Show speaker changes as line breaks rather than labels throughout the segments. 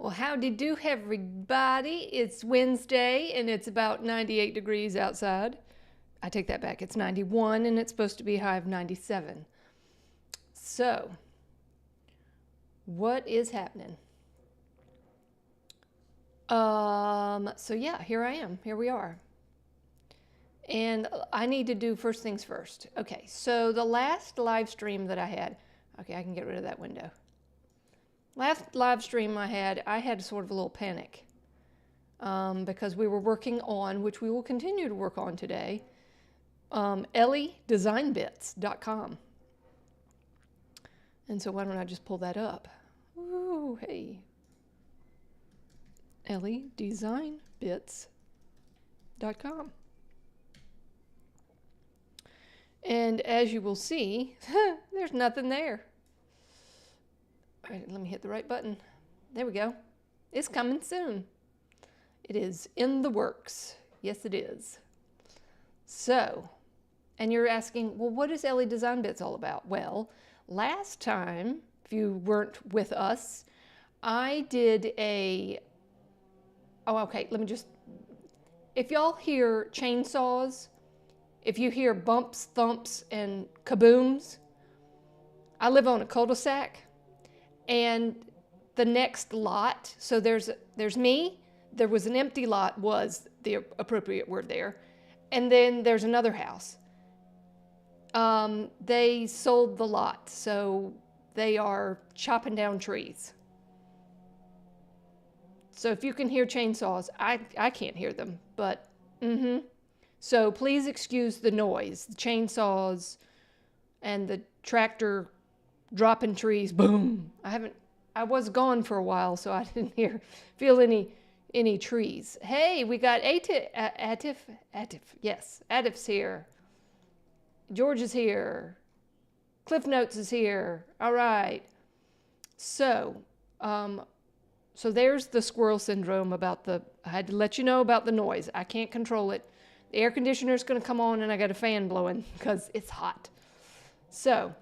Well, howdy do, everybody. It's Wednesday and it's about 98 degrees outside. I take that back. It's 91 and it's supposed to be a high of 97. So, what is happening? So yeah, here I am. Here we are. And I need to do first things first. Okay, so the last live stream that I had, okay, I can get rid of that window. Last live stream I had sort of a little panic because we were working on, which we will continue to work on today, EleDesignBits.com. And so why don't I just pull that up? Ooh, hey. EleDesignBits.com. And as you will see, there's nothing there. All right, let me hit the right button. There we go. It's coming soon. It is in the works. Yes, it is. So, and you're asking, well, what is EleDesignBits all about? Well, last time, if you weren't with us, I did if y'all hear chainsaws, if you hear bumps, thumps, and kabooms, I live on a cul-de-sac. And the next lot, so there's me, there was an empty lot, was the appropriate word there, and then there's another house. They sold the lot, so they are chopping down trees. So if you can hear chainsaws, I can't hear them, but So please excuse the noise, the chainsaws and the tractor dropping trees, boom. I was gone for a while, so I didn't feel any trees. Hey, we got Atif, yes, Atif's here. George is here. Cliff Notes is here. All right. So, so there's the squirrel syndrome about I had to let you know about the noise. I can't control it. The air conditioner is going to come on and I got a fan blowing because it's hot. So,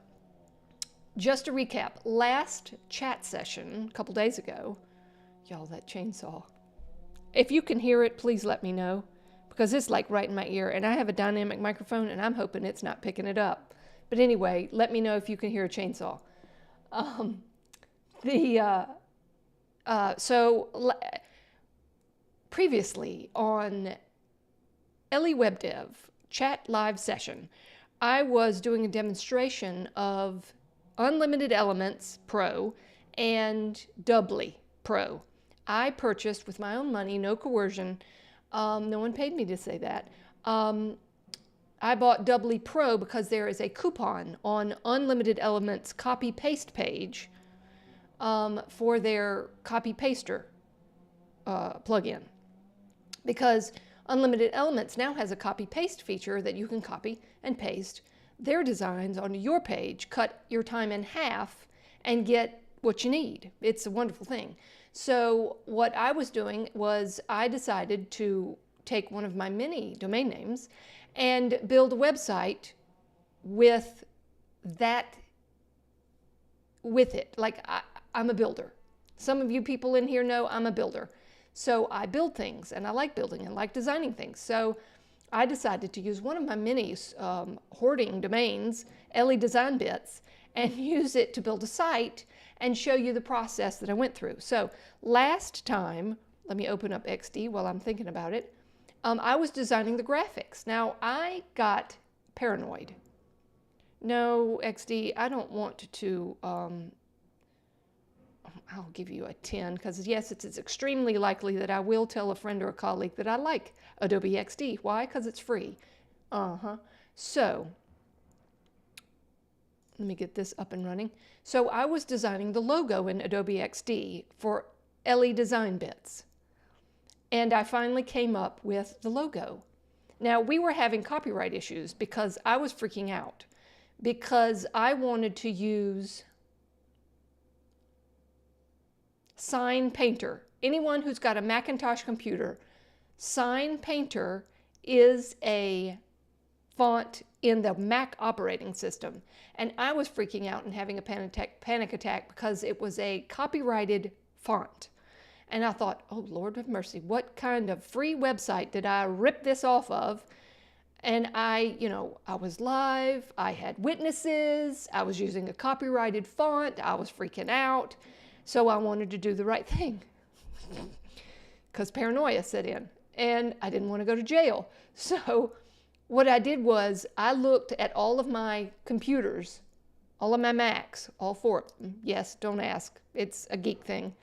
just to recap, last chat session a couple days ago, y'all, that chainsaw. If you can hear it, please let me know because it's like right in my ear and I have a dynamic microphone and I'm hoping it's not picking it up. But anyway, let me know if you can hear a chainsaw. Previously on EleWebDev chat live session, I was doing a demonstration of Unlimited Elements Pro and Doubly Pro. I purchased with my own money, no coercion. No one paid me to say that. I bought Doubly Pro because there is a coupon on Unlimited Elements copy paste page for their copy paster plugin. Because Unlimited Elements now has a copy paste feature that you can copy and paste their designs onto your page, cut your time in half, and get what you need. It's a wonderful thing. So what I was doing was I decided to take one of my many domain names and build a website with it. Like I'm a builder. Some of you people in here know I'm a builder. So I build things and I like building and like designing things. So I decided to use one of my many hoarding domains, EleDesignBits, and use it to build a site and show you the process that I went through. So last time, let me open up XD while I'm thinking about it, I was designing the graphics. Now I got paranoid. No, XD, I don't want to, I'll give you a 10 because yes, it's extremely likely that I will tell a friend or a colleague that I like Adobe XD. Why? Because it's free. So, let me get this up and running. So I was designing the logo in Adobe XD for EleDesignBits. And I finally came up with the logo. Now, we were having copyright issues because I was freaking out because I wanted to use Sign Painter. Anyone who's got a Macintosh computer, Sign Painter is a font in the Mac operating system. And I was freaking out and having a panic attack because it was a copyrighted font. And I thought, oh, Lord have mercy, what kind of free website did I rip this off of? And I was live, I had witnesses, I was using a copyrighted font, I was freaking out. So I wanted to do the right thing because paranoia set in and I didn't want to go to jail. So what I did was I looked at all of my computers, all of my Macs, all 4 of them. Yes, don't ask, it's a geek thing.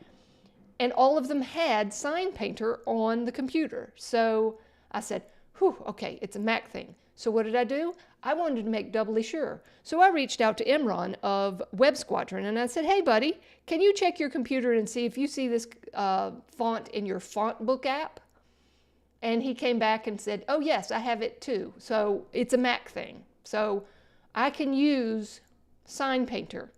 And all of them had Sign Painter on the computer. So I said, whew, okay, it's a Mac thing. So what did I do? I wanted to make doubly sure. So I reached out to Imran of Web Squadron and I said, hey buddy, can you check your computer and see if you see this font in your font book app? And he came back and said, oh yes, I have it too. So it's a Mac thing. So I can use Sign Painter.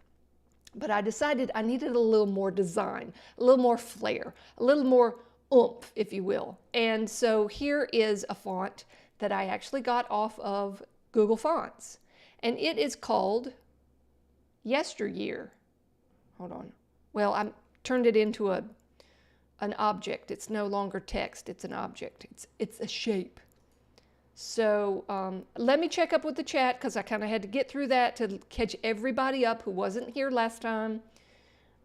But I decided I needed a little more design, a little more flair, a little more oomph, if you will. And so here is a font that I actually got off of Google Fonts. And it is called Yesteryear. Hold on. Well, I turned it into an object. It's no longer text, it's an object. It's a shape. So let me check up with the chat because I kind of had to get through that to catch everybody up who wasn't here last time.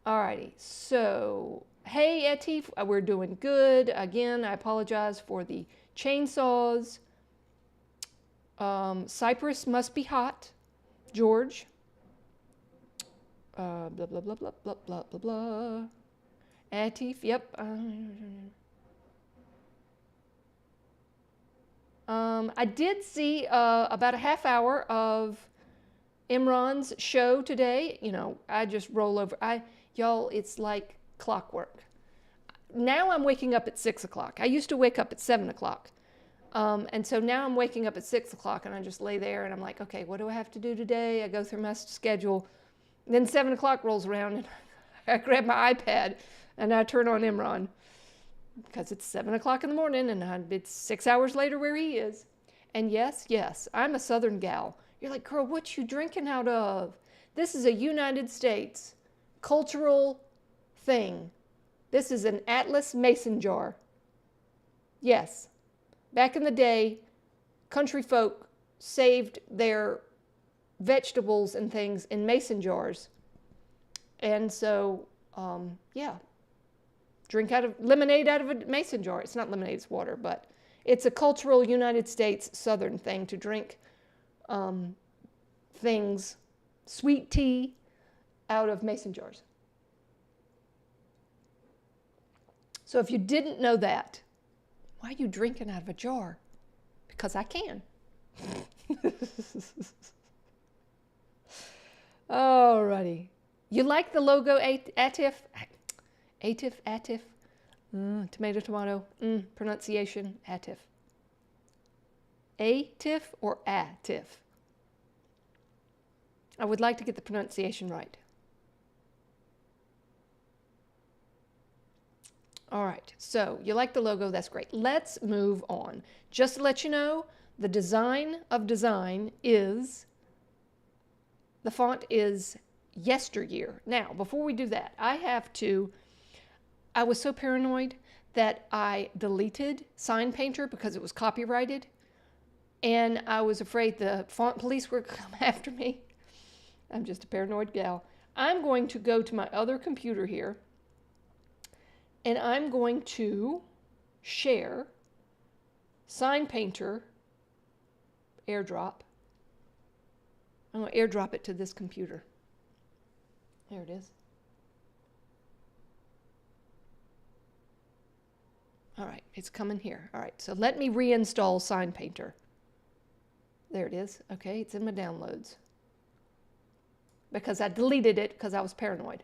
Alrighty, so hey Etif, we're doing good. Again, I apologize for the chainsaws. Cyprus must be hot. George. Blah, blah, blah, blah, blah, blah, blah, blah. Etif, yep. I did see about a half hour of Imran's show today. You know, I just roll over. Y'all, it's like clockwork. Now I'm waking up at 6 o'clock. I used to wake up at 7 o'clock. And so now I'm waking up at 6 o'clock and I just lay there and I'm like, okay, what do I have to do today? I go through my schedule. Then 7 o'clock rolls around and I grab my iPad and I turn on Imran. Because it's 7 o'clock in the morning and it's 6 hours later where he is. And yes, I'm a Southern gal. You're like, girl, what you drinking out of? This is a United States cultural thing. This is an Atlas mason jar. Yes, back in the day, country folk saved their vegetables and things in mason jars. And so, yeah. Drink lemonade out of a mason jar. It's not lemonade, it's water, but it's a cultural United States Southern thing to drink things, sweet tea, out of mason jars. So if you didn't know that, why are you drinking out of a jar? Because I can. Alrighty. You like the logo, Atif? Atif, tomato, tomato, pronunciation, Atif. Atif or Atif? I would like to get the pronunciation right. All right, so you like the logo, that's great. Let's move on. Just to let you know, the design of design is, the font is Yesteryear. Now, before we do that, I was so paranoid that I deleted Sign Painter because it was copyrighted. And I was afraid the font police were going to come after me. I'm just a paranoid gal. I'm going to go to my other computer here. And I'm going to share Sign Painter airdrop. I'm going to airdrop it to this computer. There it is. All right, it's coming here. All right, so let me reinstall Sign Painter. There it is. Okay, it's in my downloads. Because I deleted it because I was paranoid.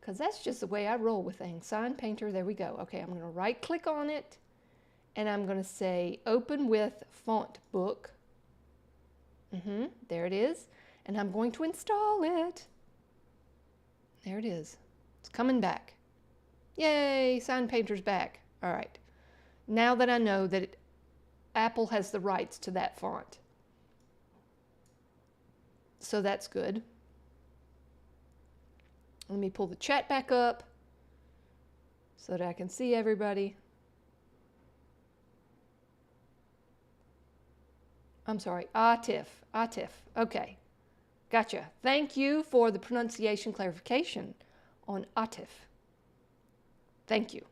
Because that's just the way I roll with things. Sign Painter, there we go. Okay, I'm going to right-click on it, and I'm going to say Open with Font Book. There it is. And I'm going to install it. There it is. It's coming back. Yay, Sign Painter's back. All right. Now that I know that Apple has the rights to that font. So that's good. Let me pull the chat back up. so that I can see everybody. I'm sorry, Atif. Atif. Okay. Gotcha. Thank you for the pronunciation clarification on Atif. Thank you.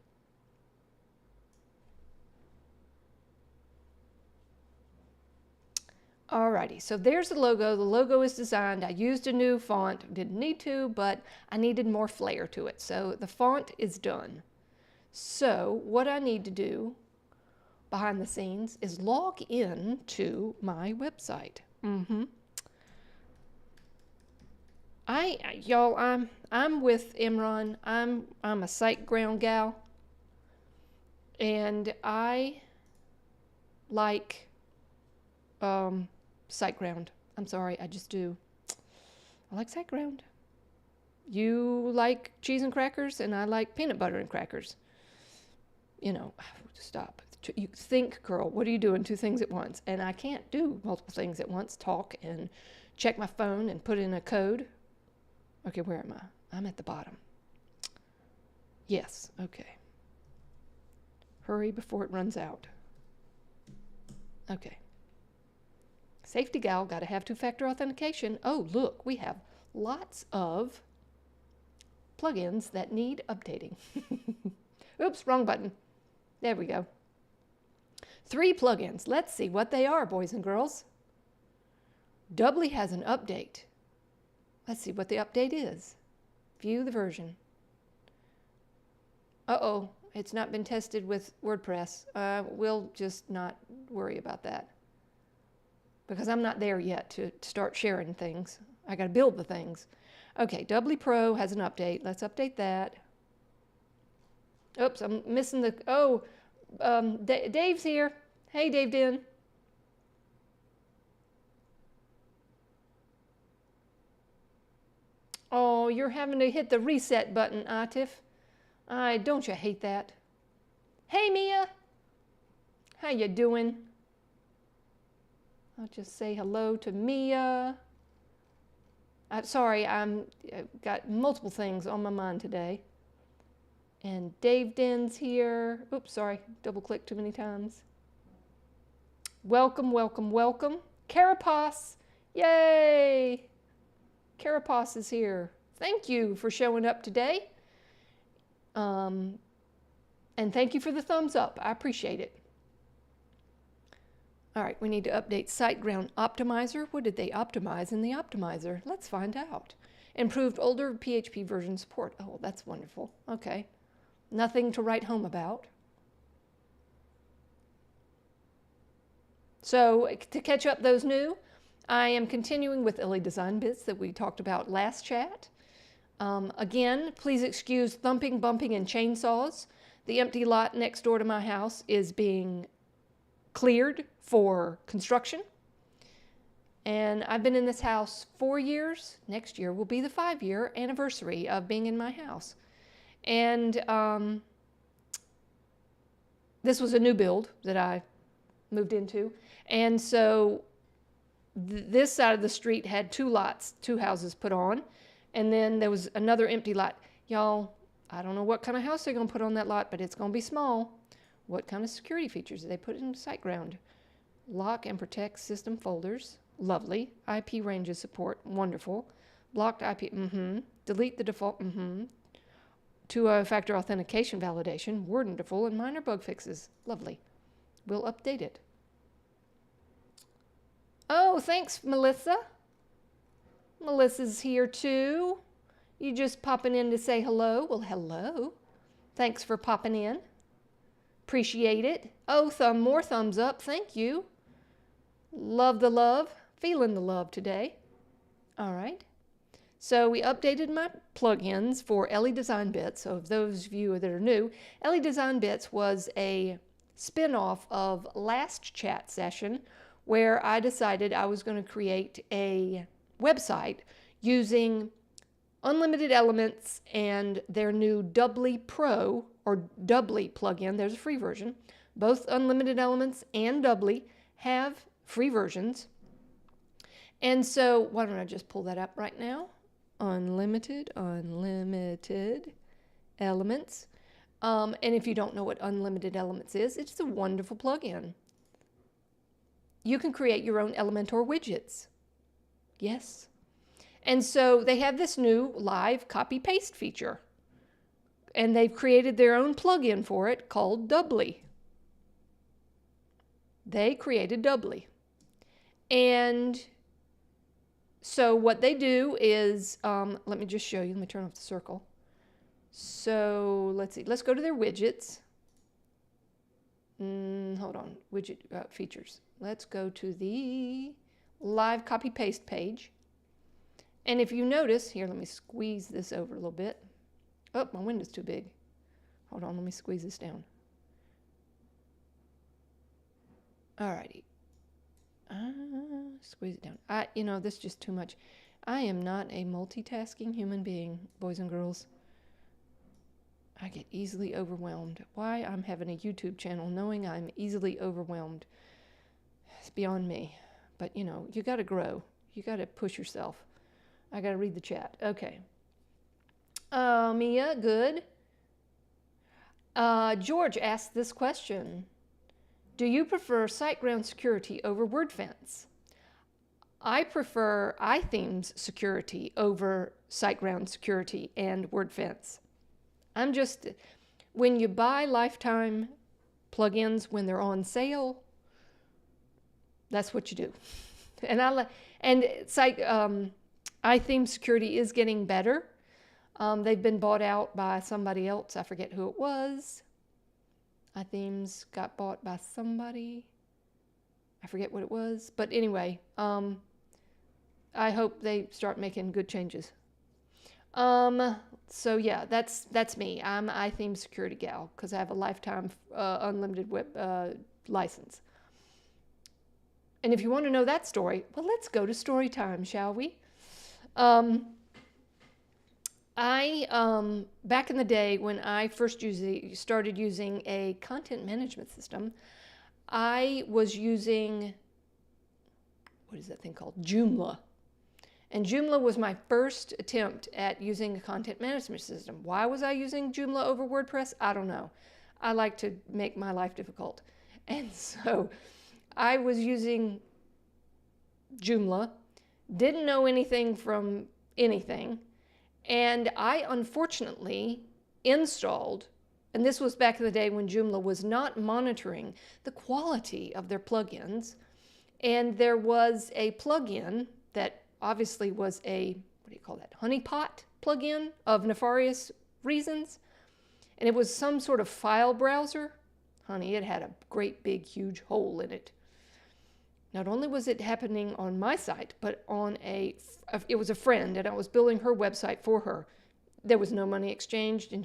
Alrighty, so there's the logo. The logo is designed. I used a new font. Didn't need to, but I needed more flair to it. So the font is done. So what I need to do behind the scenes is log in to my website. Y'all, I'm with Imran. I'm a SiteGround gal, and I like SiteGround. I'm sorry, I just do. I like SiteGround. You like cheese and crackers, and I like peanut butter and crackers. You know, stop. You think, girl, what are you doing? Two things at once. And I can't do multiple things at once. Talk and check my phone and put in a code. Okay, where am I? I'm at the bottom. Yes, okay. Hurry before it runs out. Okay. Safety gal, got to have two-factor authentication. Oh, look, we have lots of plugins that need updating. Oops, wrong button. There we go. 3 plugins. Let's see what they are, boys and girls. Doubly has an update. Let's see what the update is. View the version. Uh-oh, it's not been tested with WordPress. We'll just not worry about that, because I'm not there yet to start sharing things. I got to build the things. Okay, Doubly Pro has an update. Let's update that. Oops, I'm missing the... Oh, Dave's here. Hey, Dave Den. Oh, you're having to hit the reset button, Atif. Don't you hate that? Hey, Mia. How you doing? I'll just say hello to Mia. I'm sorry, I've got multiple things on my mind today. And Dave Den's here. Oops, sorry, double-clicked too many times. Welcome, welcome, welcome. Carapace, yay! Carapace is here. Thank you for showing up today. And thank you for the thumbs up. I appreciate it. All right, we need to update SiteGround Optimizer. What did they optimize in the optimizer? Let's find out. Improved older PHP version support. Oh, that's wonderful. Okay. Nothing to write home about. So to catch up those new, I am continuing with Ele Design Bits that we talked about last chat. Again, please excuse thumping, bumping, and chainsaws. The empty lot next door to my house is being cleared for construction. And I've been in this house 4 years. Next year will be the 5-year anniversary of being in my house. And this was a new build that I moved into. And so this side of the street had 2 lots, 2 houses put on. And then there was another empty lot. Y'all, I don't know what kind of house they're going to put on that lot, but it's going to be small. What kind of security features did they put in SiteGround? Lock and protect system folders. Lovely. IP ranges support. Wonderful. Blocked IP. Delete the default. Two-factor authentication validation. Wonderful. And minor bug fixes. Lovely. We'll update it. Oh, thanks, Melissa. Melissa's here too. You just popping in to say hello? Well, hello. Thanks for popping in. Appreciate it. Oh, more thumbs up. Thank you. Love the love. Feeling the love today. All right. So we updated my plugins for Ele Design Bits. So those of you that are new, Ele Design Bits was a spin-off of last chat session where I decided I was going to create a website using unlimited elements and their new Doubly Pro or Doubly plugin. There's a free version. Both unlimited elements and Doubly have free versions. And so why don't I just pull that up right now? Unlimited elements. And if you don't know what Unlimited Elements is, it's a wonderful plugin. You can create your own Elementor widgets. Yes. And so they have this new live copy-paste feature. And they've created their own plugin for it called Doubly. They created Doubly. And so what they do is, let me just show you. Let me turn off the circle. So let's see. Let's go to their widgets. Hold on. Widget features. Let's go to the live copy-paste page. And if you notice, here, let me squeeze this over a little bit. Oh, my window's too big. Hold on, let me squeeze this down. Alrighty. Squeeze it down. You know, this is just too much. I am not a multitasking human being, boys and girls. I get easily overwhelmed. Why I'm having a YouTube channel knowing I'm easily overwhelmed. It's beyond me. But, you know, you got to grow. You got to push yourself. I got to read the chat. Okay. Mia, good. George asked this question. Do you prefer SiteGround security over WordFence? I prefer iThemes security over SiteGround security and WordFence. When you buy lifetime plugins when they're on sale, that's what you do. And iThemes security is getting better. They've been bought out by somebody else. I forget who it was. iThemes got bought by somebody. I forget what it was. But anyway, I hope they start making good changes. So yeah, that's me. I'm iThemes security gal because I have a lifetime unlimited web license. And if you want to know that story, well, let's go to story time, shall we? Back in the day when I first started using a content management system, I was using, what is that thing called? Joomla. And Joomla was my first attempt at using a content management system. Why was I using Joomla over WordPress? I don't know. I like to make my life difficult. And so I was using Joomla, didn't know anything from anything, and I unfortunately installed, and this was back in the day when Joomla was not monitoring the quality of their plugins, and there was a plugin that obviously was a, what do you call that, honeypot plugin of nefarious reasons, and it was some sort of file browser. Honey, it had a great big huge hole in it. Not only was it happening on my site, but on it was a friend, and I was building her website for her. There was no money exchanged, and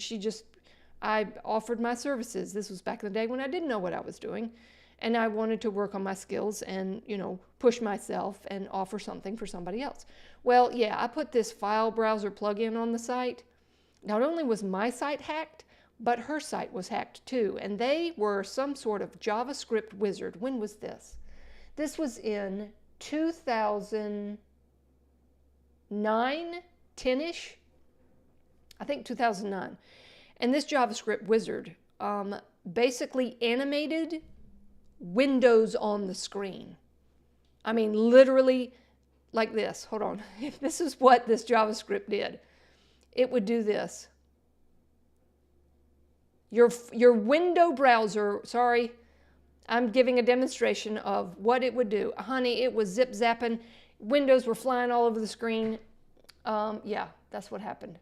I offered my services. This was back in the day when I didn't know what I was doing, and I wanted to work on my skills and, you know, push myself and offer something for somebody else. Well, yeah, I put this file browser plugin on the site. Not only was my site hacked, but her site was hacked too, and they were some sort of JavaScript wizard. When was this? This was in 2009, 10-ish, I think 2009. And this JavaScript wizard basically animated windows on the screen. I mean, literally like this. Hold on. This is what this JavaScript did. It would do this. Your window browser, sorry, I'm giving a demonstration of what it would do. Honey, it was zip-zapping. Windows were flying all over the screen. Yeah, that's what happened.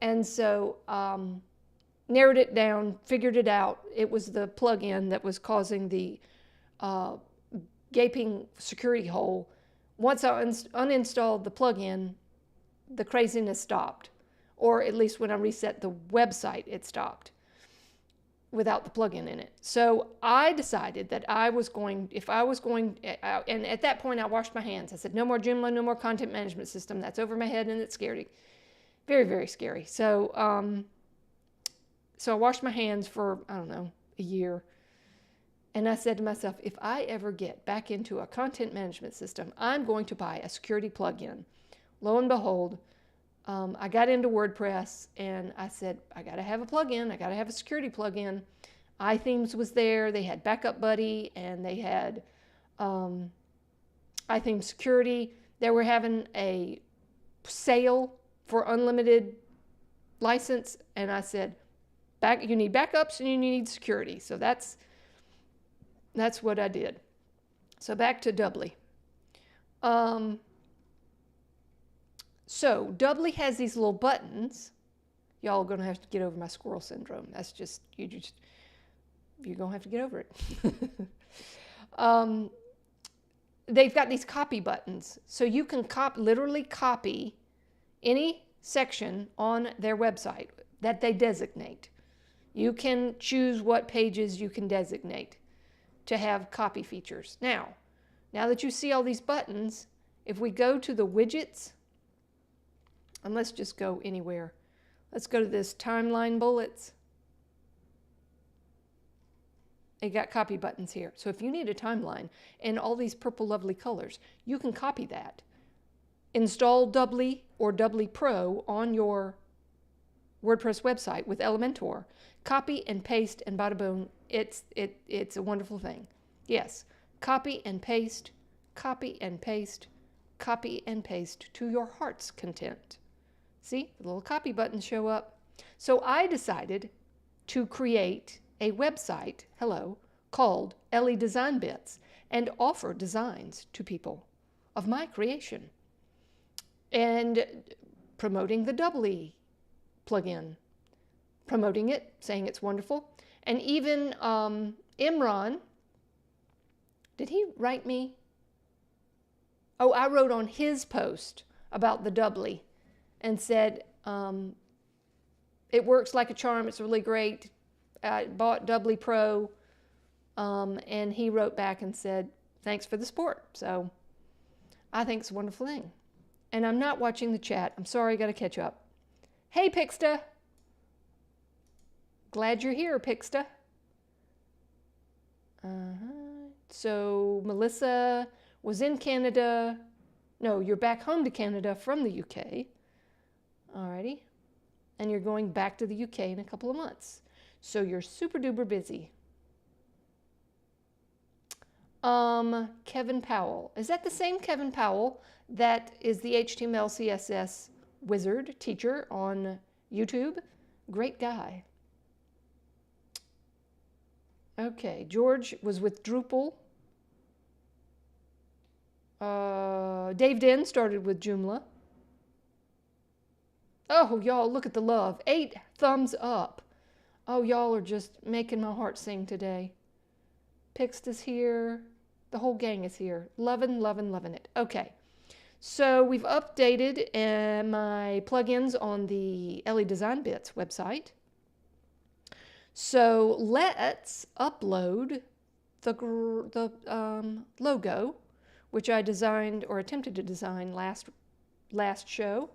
And so narrowed it down, figured it out. It was the plugin that was causing the gaping security hole. Once I uninstalled the plugin, the craziness stopped. Or at least when I reset the website, it stopped without the plugin in it. So I decided that and at that point I washed my hands. I said, no more Joomla, no more content management system. That's over my head and it's scary. Very, very scary. So, so I washed my hands for, I don't know, a year. And I said to myself, if I ever get back into a content management system, I'm going to buy a security plugin. Lo and behold, I got into WordPress and I said, I got to have a plugin. I got to have a security plugin. iThemes was there. They had Backup Buddy and they had iTheme Security. They were having a sale for unlimited license. And I said, you need backups and you need security. So that's what I did. So back to Doubly. So Doubly has these little buttons. Y'all are going to have to get over my squirrel syndrome. That's just, you're going to have to get over it. They've got these copy buttons. So you can literally copy any section on their website that they designate. You can choose what pages you can designate to have copy features. Now that you see all these buttons, if we go to the widgets, and let's just go anywhere. Let's go to this timeline bullets. They got copy buttons here. So if you need a timeline in all these purple lovely colors, you can copy that. Install Doubly or Doubly Pro on your WordPress website with Elementor. Copy and paste, and bada boom, it's a wonderful thing. Yes, copy and paste, copy and paste, copy and paste to your heart's content. See, the little copy buttons show up. So I decided to create a website, called Ellie Design Bits, and offer designs to people of my creation. And promoting the Doubly plugin, promoting it, saying it's wonderful. And even Imran, did he write me? Oh, I wrote on his post about the Doubly and said, it works like a charm, it's really great. I bought Doubly Pro, and he wrote back and said, thanks for the support. So I think it's a wonderful thing. And I'm not watching the chat. I'm sorry, I got to catch up. Hey, Pixta. Glad you're here, Pixta. So Melissa was in Canada. No, you're back home to Canada from the UK. Alrighty. And you're going back to the UK in a couple of months. So you're super duper busy. Kevin Powell. Is that the same Kevin Powell that is the HTML CSS wizard teacher on YouTube? Great guy. Okay, George was with Drupal. Dave Den started with Joomla. Oh, y'all, look at the love. 8 thumbs up. Oh, y'all are just making my heart sing today. Pixta's here. The whole gang is here. Loving, loving, loving it. Okay. So we've updated my plugins on the Ellie Design Bits website. So let's upload the logo, which I designed or attempted to design last show.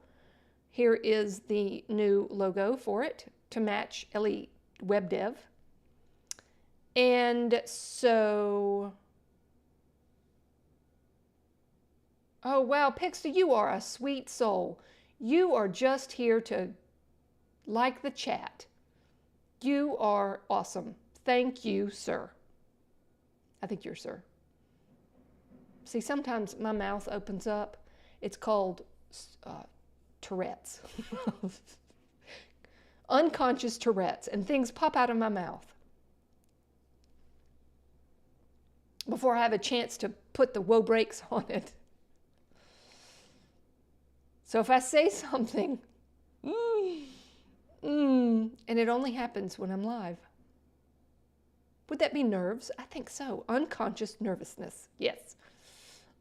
Here is the new logo for it to match EleWebDev. And so, oh wow, Pixta, you are a sweet soul. You are just here to like the chat. You are awesome. Thank you, sir. I think you're sir. See, sometimes my mouth opens up. It's called Tourette's. Unconscious Tourette's, and things pop out of my mouth before I have a chance to put the woe brakes on it. So if I say something, and it only happens when I'm live. Would that be nerves? I think so. Unconscious nervousness. Yes.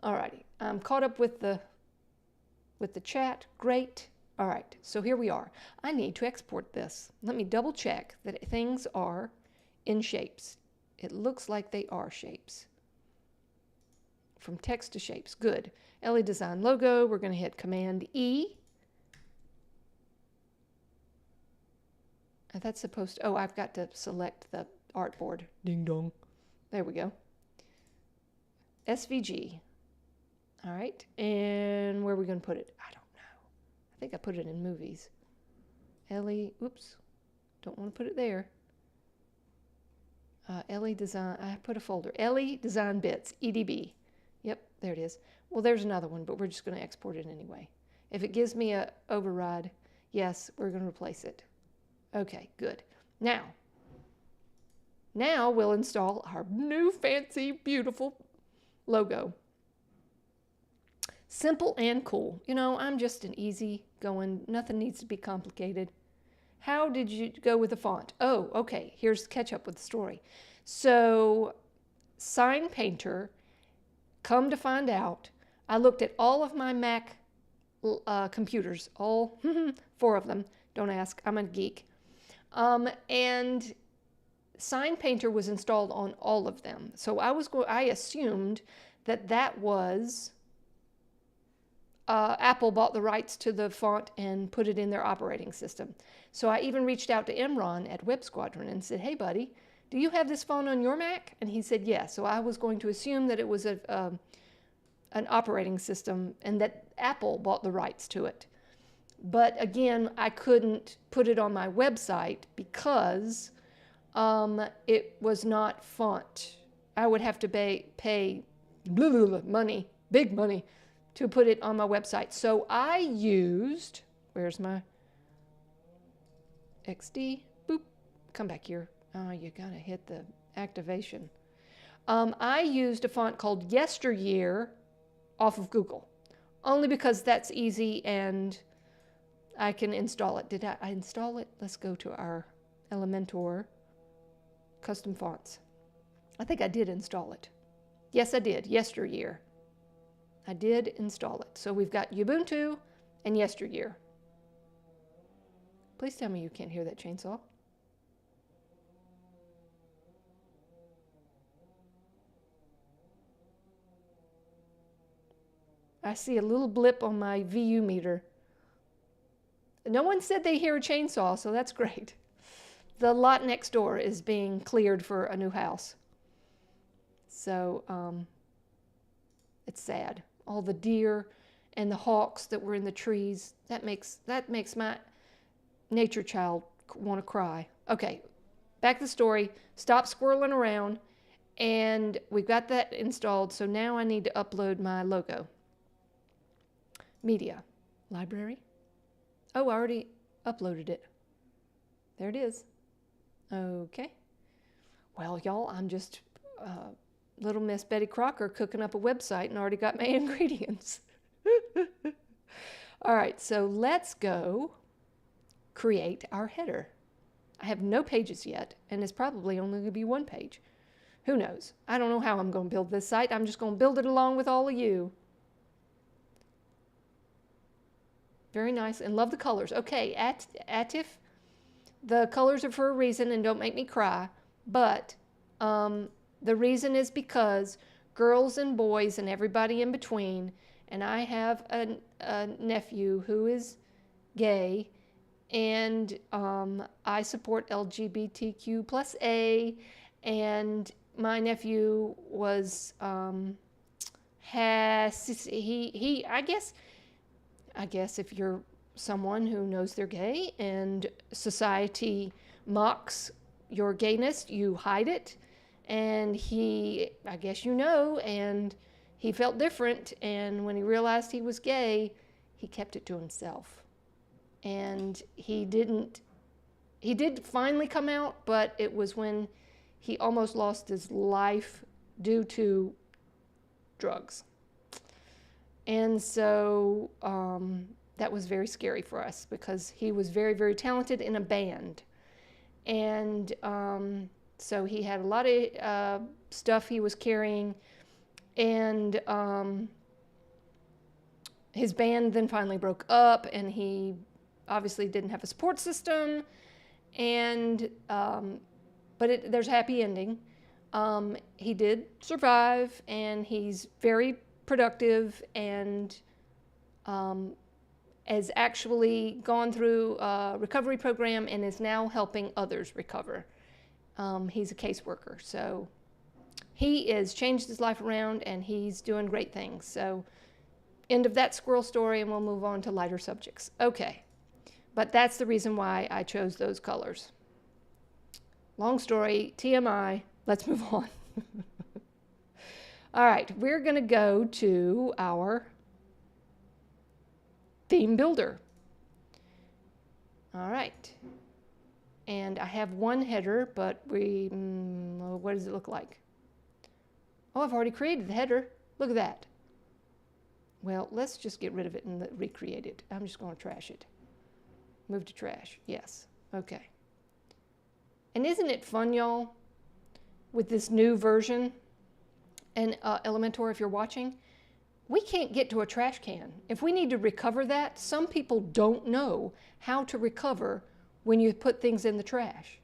Alrighty. I'm caught up with the chat. Great. All right. So here we are. I need to export this. Let me double check that things are in shapes. It looks like they are shapes. From text to shapes. Good. Ellie Design logo. We're going to hit Command E. And that's supposed to, oh, I've got to select the artboard. Ding dong. There we go. SVG. All right. And where are we going to put it? I don't know. I I think I put it in movies. Oops, don't want to put it there. Ele Design, I put a folder. Ele Design Bits, EDB. Yep, there it is. Well, there's another one, but we're just going to export it anyway. If it gives me a override, yes, we're going to replace it. Okay, good. Now we'll install our new fancy, beautiful logo. Simple and cool. You know, I'm just an easy going, nothing needs to be complicated. How did you go with the font? Oh, okay, here's catch up with the story. So, Sign Painter, come to find out, I looked at all of my Mac computers, all 4 of them. Don't ask, I'm a geek. And Sign Painter was installed on all of them. So I assumed that was Apple bought the rights to the font and put it in their operating system. So I even reached out to Imran at Web Squadron and said, hey buddy, do you have this font on your Mac? And he said yes. So I was going to assume that it was an operating system and that Apple bought the rights to it. But again, I couldn't put it on my website because it was not font. I would have to pay money, big money, to put it on my website. So I used, where's my XD? Boop, come back here. Oh, you gotta hit the activation. I used a font called Yesteryear off of Google, only because that's easy and I can install it. Did I install it? Let's go to our Elementor custom fonts. I think I did install it. Yes, I did, Yesteryear. I did install it. So we've got Ubuntu and Yesteryear. Please tell me you can't hear that chainsaw. I see a little blip on my VU meter. No one said they hear a chainsaw, so that's great. The lot next door is being cleared for a new house. So it's sad. All the deer and the hawks that were in the trees, that makes my nature child want to cry. Okay, back to the story. Stop squirreling around, and we've got that installed, so now I need to upload my logo. Media, library. Oh, I already uploaded it. There it is. Okay. Well, y'all, I'm just little Miss Betty Crocker cooking up a website and already got my ingredients. All right, so let's go create our header. I have no pages yet, and it's probably only going to be 1 page. Who knows? I don't know how I'm going to build this site. I'm just going to build it along with all of you. Very nice, and love the colors. Okay, Atif, the colors are for a reason, and don't make me cry, but the reason is because girls and boys and everybody in between, and I have a nephew who is gay, and I support LGBTQ+A, and my nephew was I guess if you're someone who knows they're gay and society mocks your gayness, you hide it. And I guess and he felt different. And when he realized he was gay, he kept it to himself. And he did finally come out, but it was when he almost lost his life due to drugs. And so that was very scary for us because he was very, very talented in a band. And so he had a lot of stuff he was carrying. And his band then finally broke up, and he obviously didn't have a support system. And but there's a happy ending. He did survive, and he's very productive and has actually gone through a recovery program and is now helping others recover. He's a caseworker, so he has changed his life around and he's doing great things. So End of that squirrel story, and we'll move on to lighter subjects. Okay, but that's the reason why I chose those colors. Long story, TMI, let's move on. All right, we're going to go to our theme builder. All right, and I have one header, but what does it look like? Oh, I've already created the header. Look at that. Well, let's just get rid of it and recreate it. I'm just going to trash it. Move to trash. Yes. Okay. And isn't it fun, y'all, with this new version? And Elementor, if you're watching, we can't get to a trash can. If we need to recover that, some people don't know how to recover when you put things in the trash.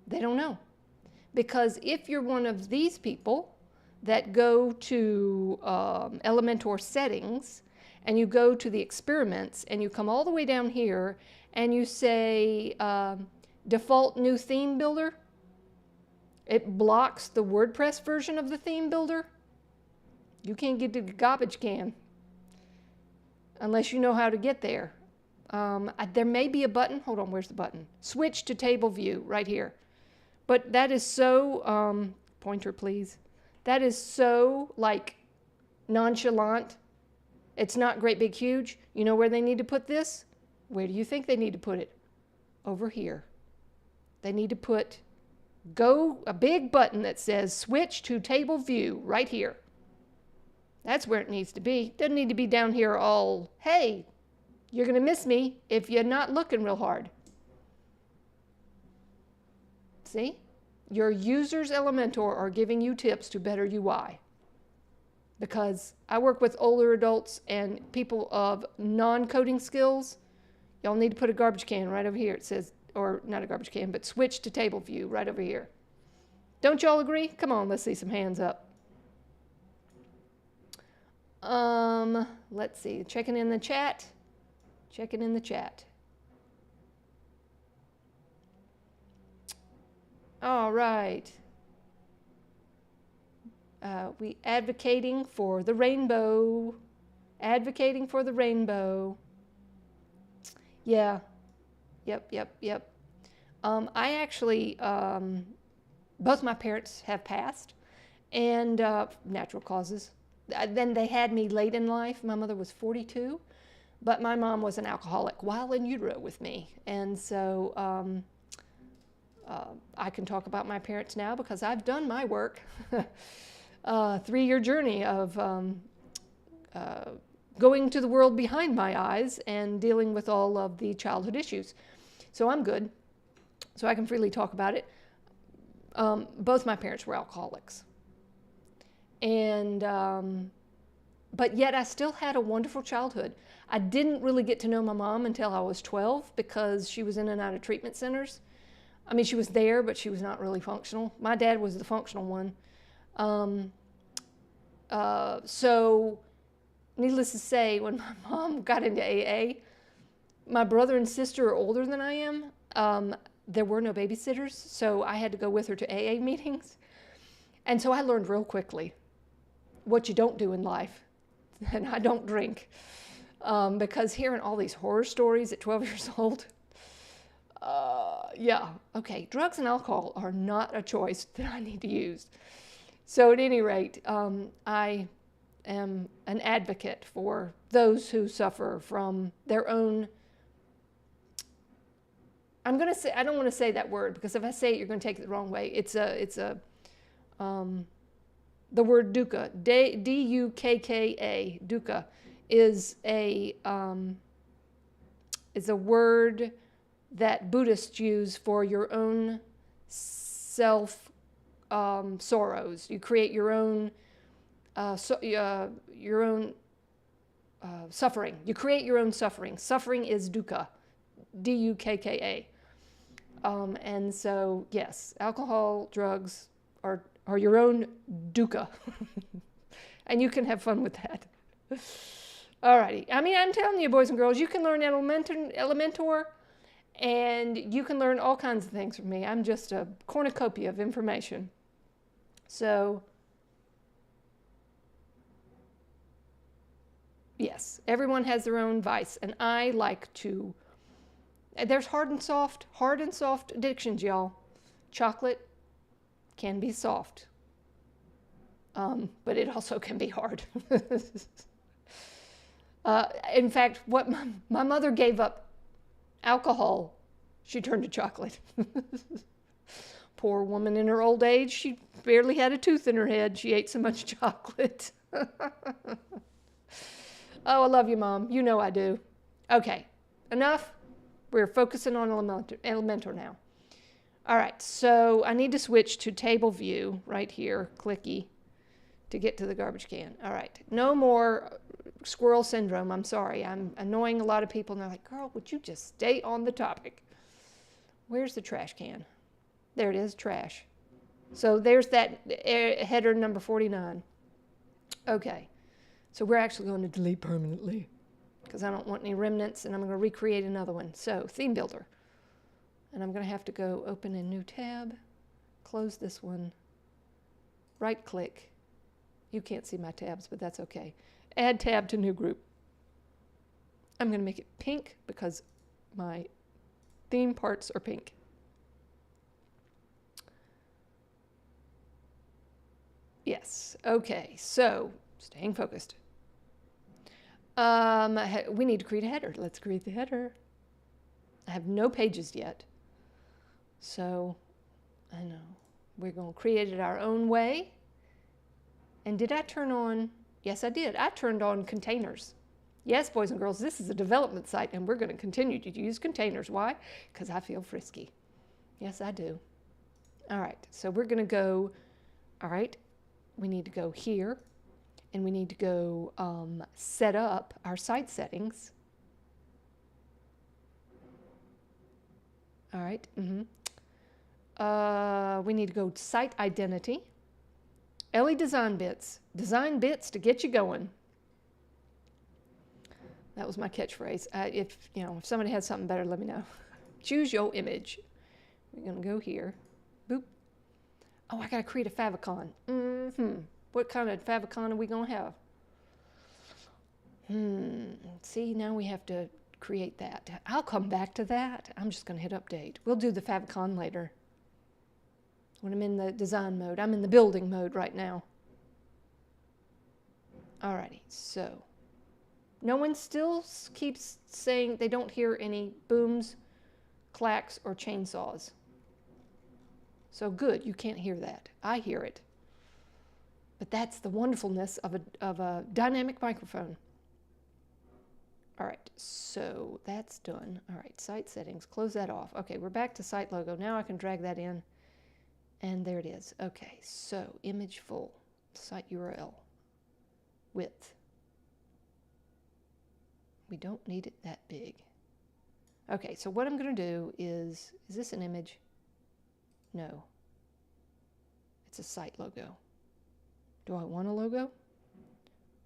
They don't know. Because if you're one of these people that go to Elementor settings and you go to the experiments and you come all the way down here and you say default new theme builder, it blocks the WordPress version of the theme builder. You can't get to the garbage can unless you know how to get there. There may be a button. Hold on, where's the button? Switch to table view right here. But that is so, pointer please. That is so like nonchalant. It's not great big huge. You know where they need to put this? Where do you think they need to put it? Over here. They need to put a big button that says switch to table view right here. That's where it needs to be. Doesn't need to be down here all, hey, you're going to miss me if you're not looking real hard. See? Your users Elementor are giving you tips to better UI. Because I work with older adults and people of non-coding skills. Y'all need to put a garbage can right over here. It says, or not a garbage can, but switch to table view right over here. Don't y'all agree? Come on, let's see some hands up. Let's see, checking in the chat. Checking in the chat. All right. We advocating for the rainbow. Advocating for the rainbow. Yeah. Yep. I actually, both my parents have passed, and natural causes. Then they had me late in life. My mother was 42, but my mom was an alcoholic while in utero with me. And so I can talk about my parents now because I've done my work. 3-year journey of going to the world behind my eyes and dealing with all of the childhood issues. So I'm good. So I can freely talk about it. Both my parents were alcoholics. And, but yet I still had a wonderful childhood. I didn't really get to know my mom until I was 12 because she was in and out of treatment centers. I mean, she was there, but she was not really functional. My dad was the functional one. So needless to say, when my mom got into AA, my brother and sister are older than I am. There were no babysitters, so I had to go with her to AA meetings. And so I learned real quickly what you don't do in life. And I don't drink. Because hearing all these horror stories at 12 years old, yeah, okay, drugs and alcohol are not a choice that I need to use. So at any rate, I am an advocate for those who suffer from their own, I don't want to say that word because if I say it, you're going to take it the wrong way. The word dukkha, D-U-K-K-A, dukkha, is a word that Buddhists use for your own self sorrows. You create your own suffering. You create your own suffering. Suffering is dukkha, D-U-K-K-A. And so, yes, alcohol, drugs are your own dukkha. And you can have fun with that. Alrighty. I mean, I'm telling you, boys and girls, you can learn Elementor, and you can learn all kinds of things from me. I'm just a cornucopia of information. So, Yes, everyone has their own vice, and I like to. There's hard and soft addictions, y'all. Chocolate can be soft, but it also can be hard. In fact, what my mother gave up alcohol, she turned to chocolate. Poor woman in her old age, she barely had a tooth in her head. She ate so much chocolate. Oh, I love you, Mom. You know I do. Okay, enough. We're focusing on Elementor now. All right, so I need to switch to table view right here, clicky, to get to the garbage can. All right, no more squirrel syndrome. I'm sorry. I'm annoying a lot of people, and they're like, girl, would you just stay on the topic? Where's the trash can? There it is, trash. So there's that header number 49. Okay, so we're actually going to delete permanently because I don't want any remnants, and I'm going to recreate another one. So theme builder. And I'm going to have to go open a new tab, close this one, right click. You can't see my tabs, but that's okay. Add tab to new group. I'm going to make it pink because my theme parts are pink. Yes, okay, so staying focused. We need to create a header. Let's create the header. I have no pages yet. So, I know, we're going to create it our own way. And did I turn on? Yes, I did. I turned on containers. Yes, boys and girls, this is a development site, and we're going to continue to use containers. Why? Because I feel frisky. Yes, I do. All right, so we're going to go, all right, we need to go here, and we need to go set up our site settings. All right. We need to go to site identity. Design bits. Design bits to get you going. That was my catchphrase. If somebody has something better, let me know. Choose your image. We're going to go here. Boop. Oh, I got to create a favicon. What kind of favicon are we going to have? See, now we have to create that. I'll come back to that. I'm just going to hit update. We'll do the favicon later. When I'm in the design mode. I'm in the building mode right now. Alrighty, so no one still keeps saying they don't hear any booms, clacks, or chainsaws. So good, you can't hear that. I hear it. But that's the wonderfulness of a dynamic microphone. All right, so that's done. All right, site settings, close that off. Okay, we're back to site logo. Now I can drag that in, and there it is. Okay, so image full, site URL, width. We don't need it that big. Okay, so what I'm going to do is this an image? No. It's a site logo. Do I want a logo?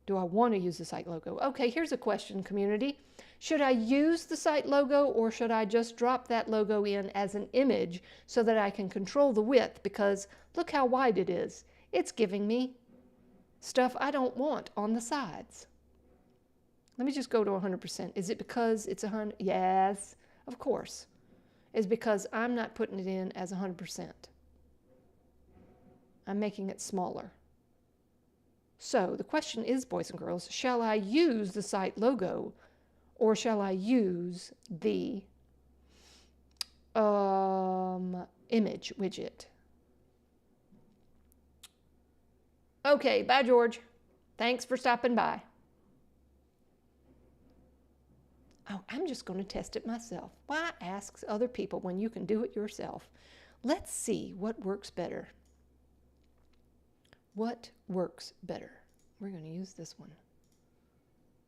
Do I want to use the site logo? Okay, here's a question, community. Should I use the site logo, or should I just drop that logo in as an image so that I can control the width? Because look how wide it is. It's giving me stuff I don't want on the sides. Let me just go to 100%. Is it because it's 100? Yes, of course. It's because I'm not putting it in as 100%. I'm making it smaller. So the question is, boys and girls, shall I use the site logo, or shall I use the image widget? Okay, bye, George. Thanks for stopping by. Oh, I'm just going to test it myself. Why ask other people when you can do it yourself? Let's see what works better. What works better? We're going to use this one.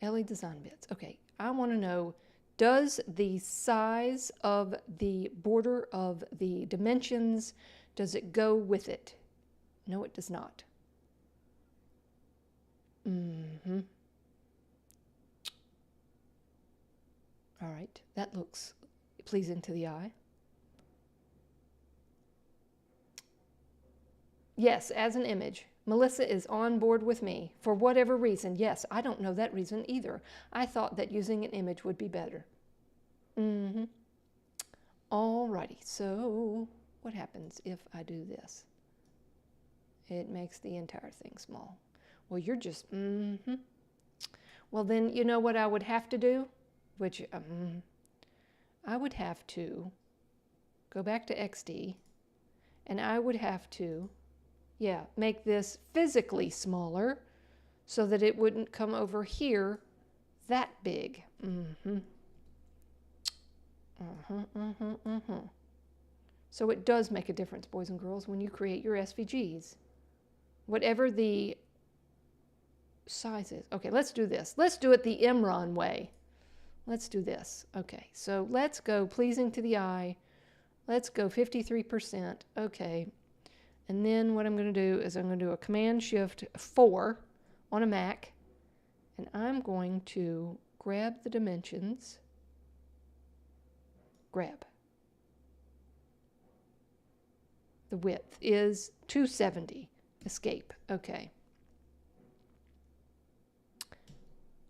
LE Design Bits. Okay, I want to know, does the size of the border of the dimensions, does it go with it? No, it does not. All right, that looks pleasing to the eye. Yes, as an image. Melissa is on board with me for whatever reason. Yes, I don't know that reason either. I thought that using an image would be better. Alrighty, so what happens if I do this? It makes the entire thing small. Well, you're just, Well, then, you know what I would have to do? Which, I would have to go back to XD, and I would have to, make this physically smaller so that it wouldn't come over here that big. So it does make a difference, boys and girls, when you create your SVGs. Whatever the size is. Okay, let's do this. Let's do it the Imran way. Let's do this. Okay, so let's go pleasing to the eye. Let's go 53%. Okay. And then what I'm going to do is I'm going to do a Command-Shift-4 on a Mac. And I'm going to grab the dimensions. Grab. The width is 270. Escape. Okay.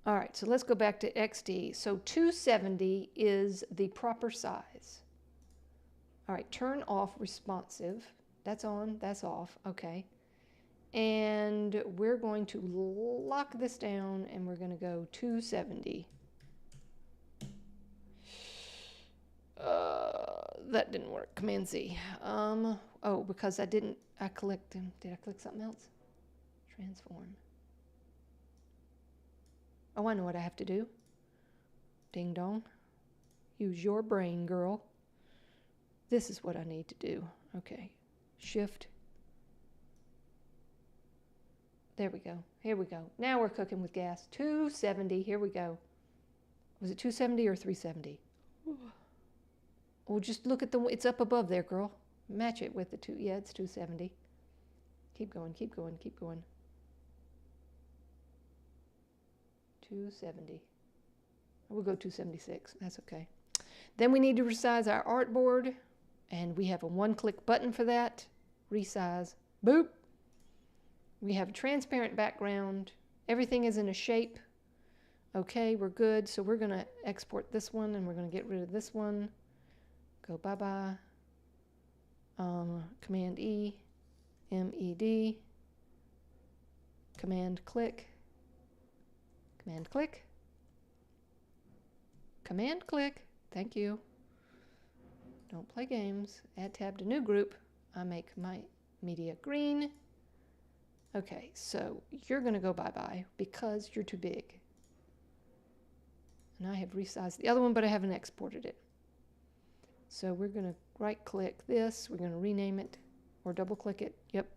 All right, so let's go back to XD. So 270 is the proper size. All right, turn off responsive. That's on, that's off. Okay. And we're going to lock this down and we're going to go 270. That didn't work. Command Z. Oh, because I clicked, did I click something else? Transform. Oh, I know what I have to do. Ding dong. Use your brain, girl. This is what I need to do. Okay. Shift. There we go. Here we go. Now we're cooking with gas. 270. Here we go. Was it 270 or 370? Well, just look at it's up above there, girl. Match it with the two. Yeah, it's 270. Keep going, keep going, keep going. 270. We'll go 276. That's okay. Then we need to resize our artboard, and we have a one-click button for that. Resize. Boop. We have a transparent background. Everything is in a shape. Okay, we're good. So we're going to export this one, and we're going to get rid of this one. Go bye-bye. Command E, MED, Command click, Command click, Command click. Thank you. Don't play games. Add tab to new group. I make my media green. Okay, so you're going to go bye-bye because you're too big. And I have resized the other one, but I haven't exported it. So we're going to right-click this. We're going to rename it or double-click it. Yep.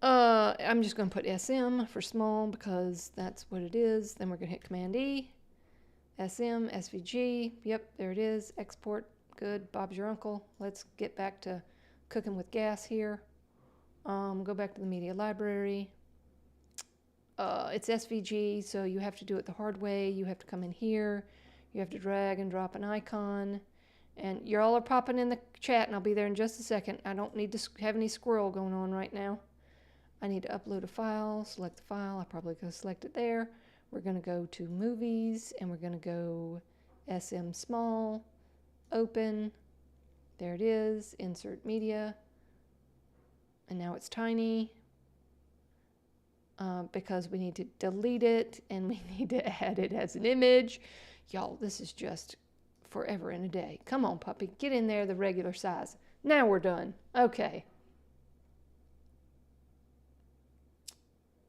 I'm just going to put SM for small because that's what it is. Then we're going to hit Command E. SM, SVG. Yep, there it is. Export. Good. Bob's your uncle. Let's get back to cooking with gas here. Go back to the media library. It's SVG, so you have to do it the hard way. You have to come in here. You have to drag and drop an icon. And you all are popping in the chat, and I'll be there in just a second. I don't need to have any squirrel going on right now. I need to upload a file, select the file. I probably go select it there. We're going to go to Movies, and we're going to go SM Small, Open. There it is, Insert Media. And now it's tiny because we need to delete it, and we need to add it as an image. Y'all, this is just forever and a day. Come on, puppy. Get in there the regular size. Now we're done. Okay.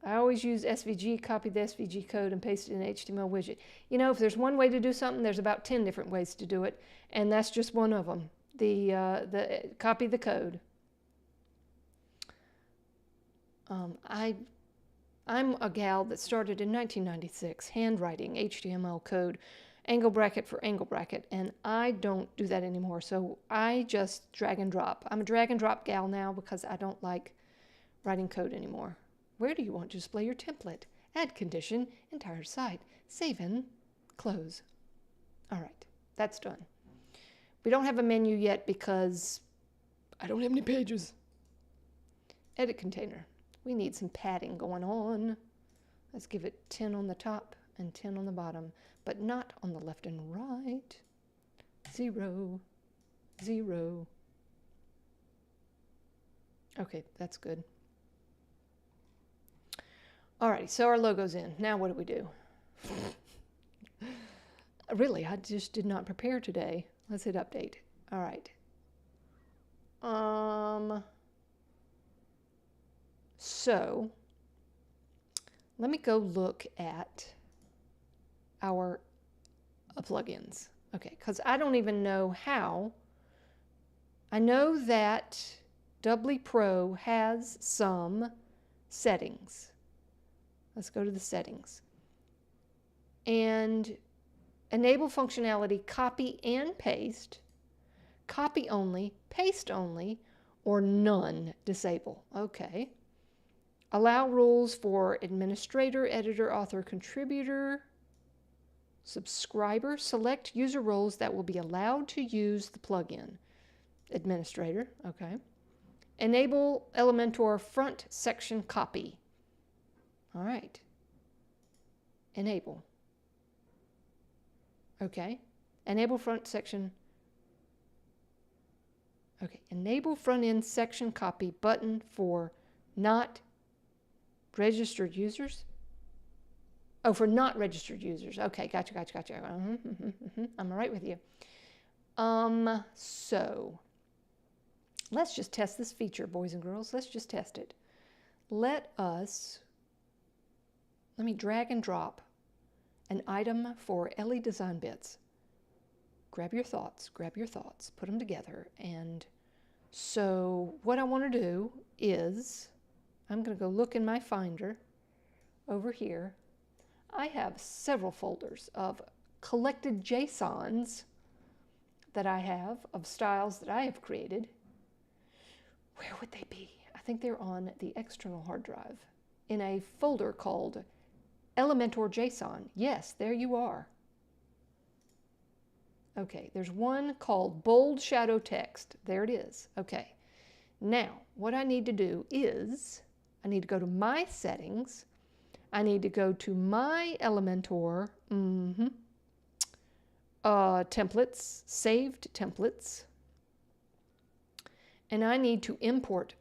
I always use SVG, copy the SVG code, and paste it in an HTML widget. You know, if there's one way to do something, there's about 10 different ways to do it, and that's just one of them. The copy the code. I'm a gal that started in 1996, handwriting HTML code, angle bracket for angle bracket, and I don't do that anymore. So I just drag and drop. I'm a drag and drop gal now because I don't like writing code anymore. Where do you want to display your template? Add condition, entire site, save and close. All right, that's done. We don't have a menu yet because I don't have any pages. Edit container. We need some padding going on. Let's give it 10 on the top and 10 on the bottom, but not on the left and right. 0, 0. Okay, that's good. Alrighty, so our logo's in. Now what do we do? Really, I just did not prepare today. Let's hit update. All right. So let me go look at our plugins. Okay, because I don't even know how. I know that Doubly Pro has some settings. Let's go to the settings. And enable functionality, copy and paste, copy only, paste only, or none disable. Okay. Allow rules for administrator, editor, author, contributor, subscriber. Select user roles that will be allowed to use the plugin. Administrator, okay. Enable Elementor front section copy. All right. Enable. Okay. Enable front section. Okay. Enable front end section copy button for not registered users. Oh, for not registered users. Okay. Gotcha. I'm all right with you. So let's just test this feature, boys and girls. Let's just test it. Let me drag and drop an item for Ellie Design Bits. Grab your thoughts, put them together. And so what I want to do is, I'm going to go look in my Finder over here. I have several folders of collected JSONs that I have of styles that I have created. Where would they be? I think they're on the external hard drive in a folder called Elementor JSON. Yes, there you are. Okay, there's one called bold shadow text. There it is. Okay. Now, what I need to do is, I need to go to my settings. I need to go to my Elementor templates, saved templates. And I need to import,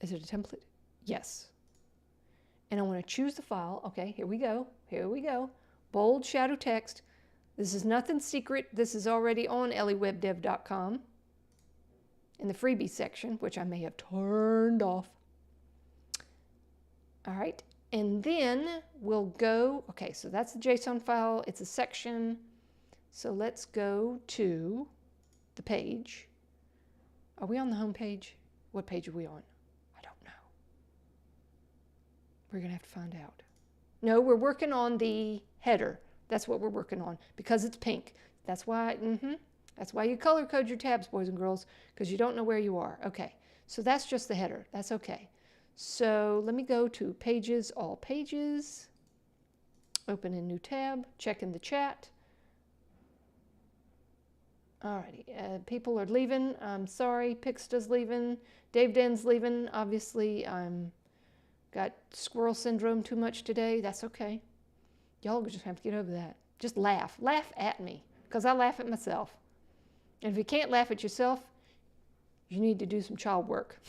is it a template? Yes. And I want to choose the file. Okay, here we go. Bold shadow text. This is nothing secret. This is already on EleWebDev.com in the freebie section, which I may have turned off. All right, and then we'll go, okay, so that's the JSON file. It's a section. So let's go to the page. Are we on the home page? What page are we on? We're going to have to find out. No, we're working on the header. That's what we're working on because it's pink. That's why, that's why you color code your tabs, boys and girls, because you don't know where you are. Okay, so that's just the header. That's okay. So let me go to Pages, All Pages, open a new tab, check in the chat. Alrighty, people are leaving. I'm sorry, Pixta's leaving. Dave Den's leaving. Obviously, I'm got squirrel syndrome too much today. That's okay. Y'all just have to get over that. Just laugh. Laugh at me, because I laugh at myself. And if you can't laugh at yourself, you need to do some child work.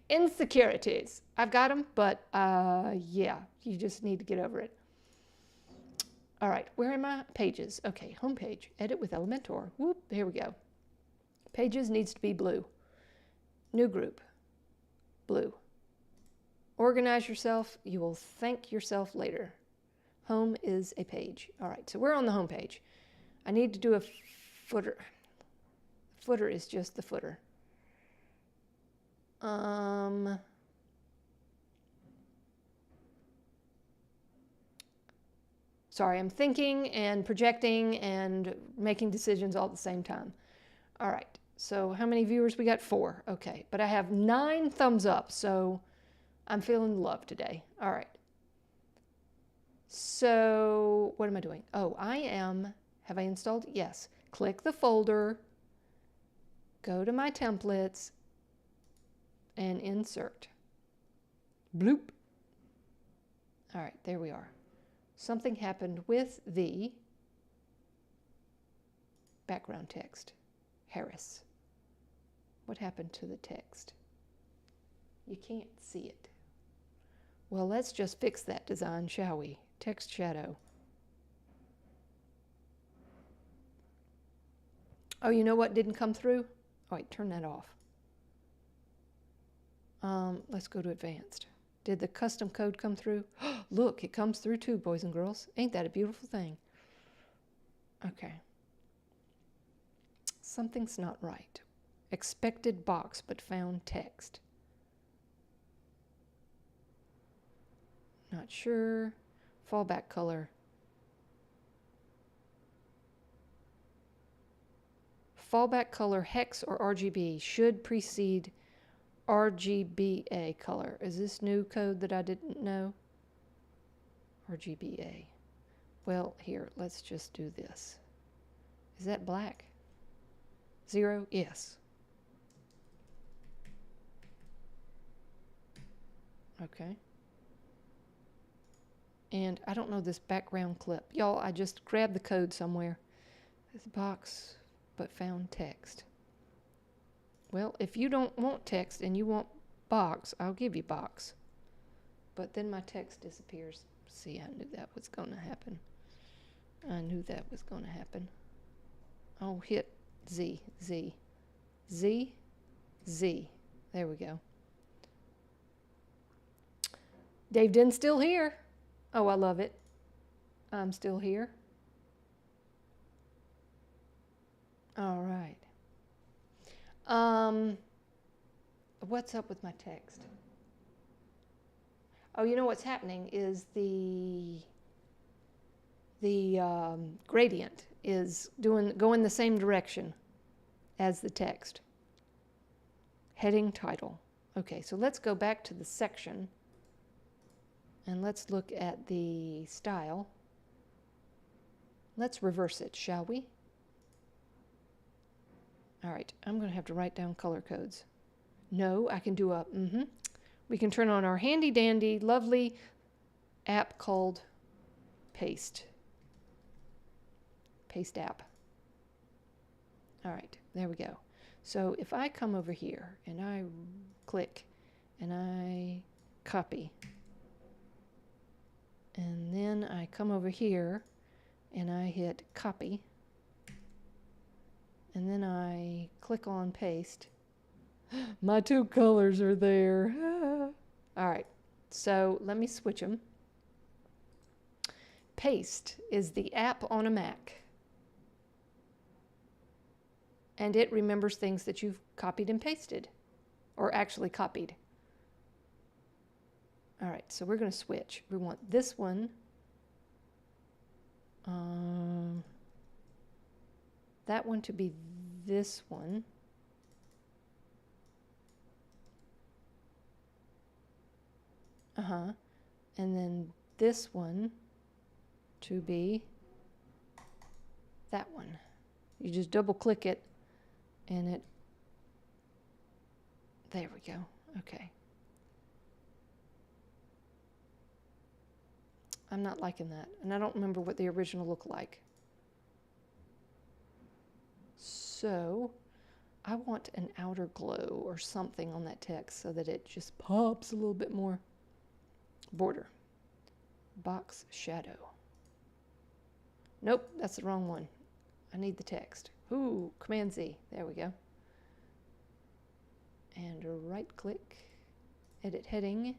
Insecurities. I've got them, but yeah, you just need to get over it. All right, where are my pages? Okay, home page. Edit with Elementor. Whoop, here we go. Pages needs to be blue. New group. Blue. Organize yourself. You will thank yourself later. Home is a page. All right, so we're on the home page. I need to do a footer. Footer is just the footer. Sorry, I'm thinking and projecting and making decisions all at the same time. All right, so how many viewers we got? 4. Okay, but I have 9 thumbs up, so I'm feeling love today. All right. So what am I doing? Oh, have I installed? Yes. Click the folder, go to my templates, and insert. Bloop. All right, there we are. Something happened with the background text. Harris. What happened to the text? You can't see it. Well, let's just fix that design, shall we? Text shadow. Oh, you know what didn't come through? Oh, wait, turn that off. Let's go to advanced. Did the custom code come through? Look, it comes through too, boys and girls. Ain't that a beautiful thing? Okay. Something's not right. Expected box, but found text. Not sure. Fallback color. Fallback color hex or RGB should precede RGBA color. Is this new code that I didn't know? RGBA. Well, here, let's just do this. Is that black? 0? Yes. Okay. And I don't know this background clip. Y'all, I just grabbed the code somewhere. This box, but found text. Well, if you don't want text and you want box, I'll give you box. But then my text disappears. See, I knew that was going to happen. I knew that was going to happen. I'll hit Z, Z, Z, Z. There we go. Dave Den's still here. Oh, I love it. I'm still here. All right. What's up with my text? Oh, you know what's happening is the gradient is going the same direction as the text. Heading title. Okay, so let's go back to the section and let's look at the style. Let's reverse it, shall we? All right, I'm going to have to write down color codes. No, I can do a We can turn on our handy dandy lovely app called Paste. Paste app. All right, there we go. So if I come over here and I click and I copy, and then I come over here and I hit copy, and then I click on paste, my two colors are there. All right, so let me switch them. Paste is the app on a Mac, and it remembers things that you've copied and pasted, or actually copied. All right, so we're going to switch. We want this one, that one to be this one. And then this one to be that one. You just double click it and it, there we go. Okay. I'm not liking that, and I don't remember what the original looked like. So I want an outer glow or something on that text so that it just pops a little bit more. Border. Box shadow. Nope, that's the wrong one. I need the text. Ooh, Command Z. There we go. And right click. Edit heading.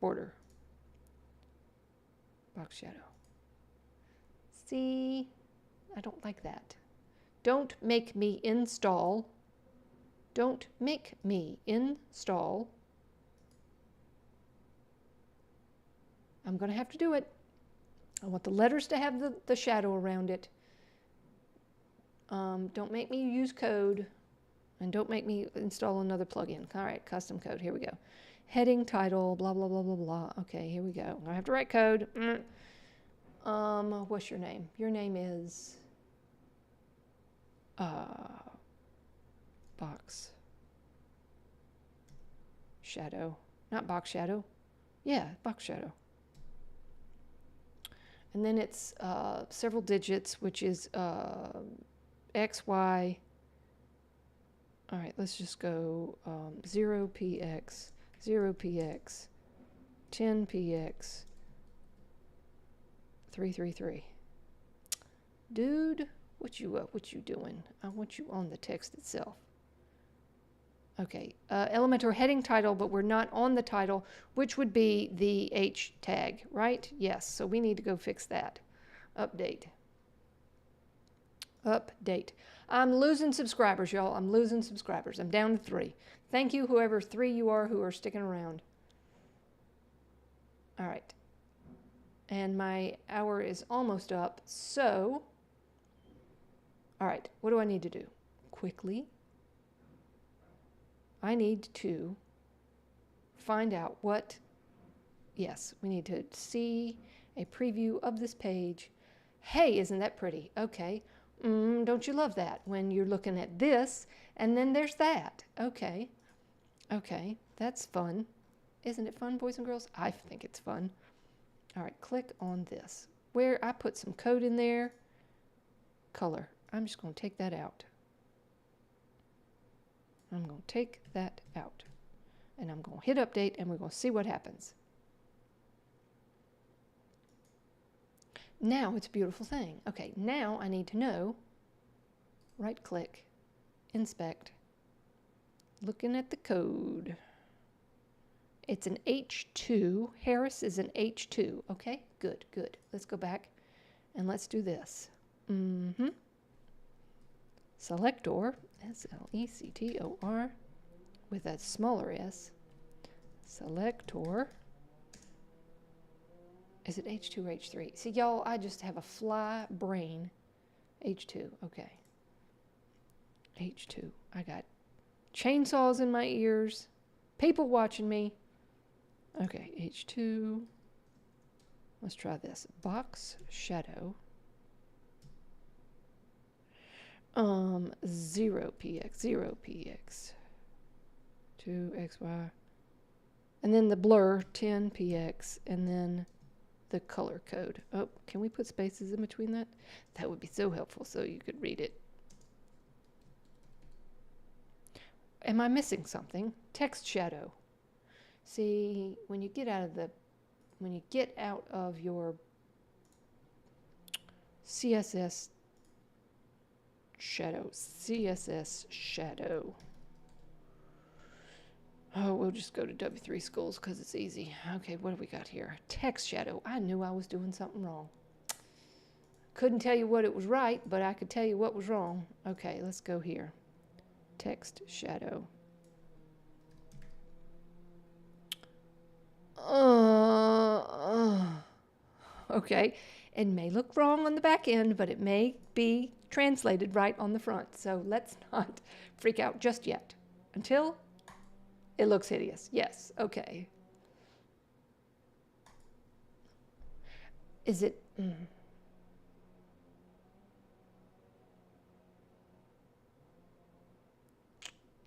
Border. Box shadow. See, I don't like that. Don't make me install. Don't make me install. I'm going to have to do it. I want the letters to have the shadow around it. Don't make me use code. And don't make me install another plugin. All right, custom code. Here we go. Heading, title, blah, blah, blah, blah, blah. Okay, here we go. I have to write code. What's your name? Your name is... box shadow, not box shadow. Yeah, box shadow. And then it's several digits, which is X, Y. All right, let's just go 0px, 0px, 10px, 333. Dude, what you doing? I want you on the text itself. Okay, Elementor heading title, but we're not on the title, which would be the H tag, right? Yes, so we need to go fix that. Update. Update. I'm losing subscribers, y'all. I'm losing subscribers. I'm down to 3. Thank you, whoever 3 you are who are sticking around. All right. And my hour is almost up, so... All right, what do I need to do? Quickly, I need to find out what... Yes, we need to see a preview of this page. Hey, isn't that pretty? Okay. Don't you love that when you're looking at this and then there's that? Okay. Okay, that's fun. Isn't it fun, boys and girls? I think it's fun. All right, click on this. Where I put some code in there. Color. I'm just going to take that out. I'm going to take that out. And I'm going to hit update and we're going to see what happens. Now it's a beautiful thing. Okay, now I need to know, right click, inspect, looking at the code. It's an H2. Harris is an H2. Okay, good, good. Let's go back and let's do this. Selector, S-L-E-C-T-O-R, with a smaller s. Selector. Is it H2 or H3? See, y'all, I just have a fly brain. H2, okay. H2. I got chainsaws in my ears, people watching me. Okay, H2. Let's try this. Box shadow. 0px, 0px. 2xy. And then the blur, 10px, and then the color code. Oh, can we put spaces in between that? That would be so helpful so you could read it. Am I missing something? Text shadow. See, when you get out of your CSS shadow. Oh, we'll just go to W3 Schools because it's easy. Okay, what do we got here? Text shadow. I knew I was doing something wrong. Couldn't tell you what it was right, but I could tell you what was wrong. Okay, let's go here. Text shadow. Okay, it may look wrong on the back end, but it may be translated right on the front. So let's not freak out just yet until it looks hideous. Yes, okay. Is it...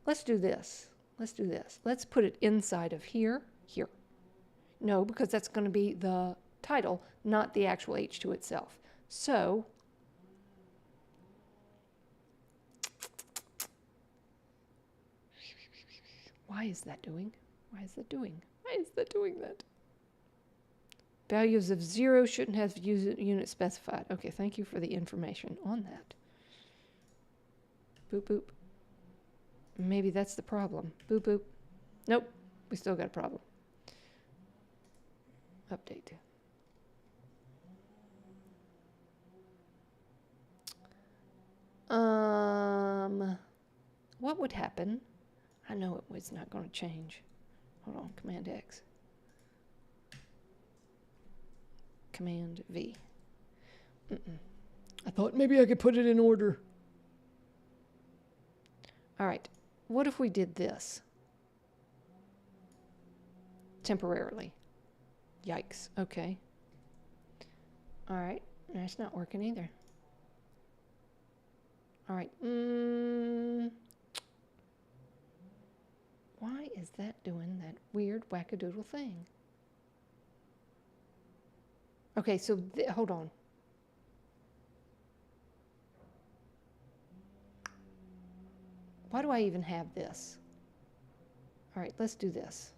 Let's do this. Let's do this. Let's put it inside of here. Here. No, because that's going to be the title, not the actual H2 itself. So, why is that doing? Why is that doing? Why is that doing that? Values of 0 shouldn't have unit specified. Okay, thank you for the information on that. Boop, boop. Maybe that's the problem. Boop, boop. Nope, we still got a problem. Update. What would happen? I know it was not going to change. Hold on, Command X. Command V. I thought maybe I could put it in order. All right, what if we did this? Temporarily. Yikes, okay. All right, that's not working either. All right, Why is that doing that weird wackadoodle thing? Okay, so hold on. Why do I even have this? All right, let's do this.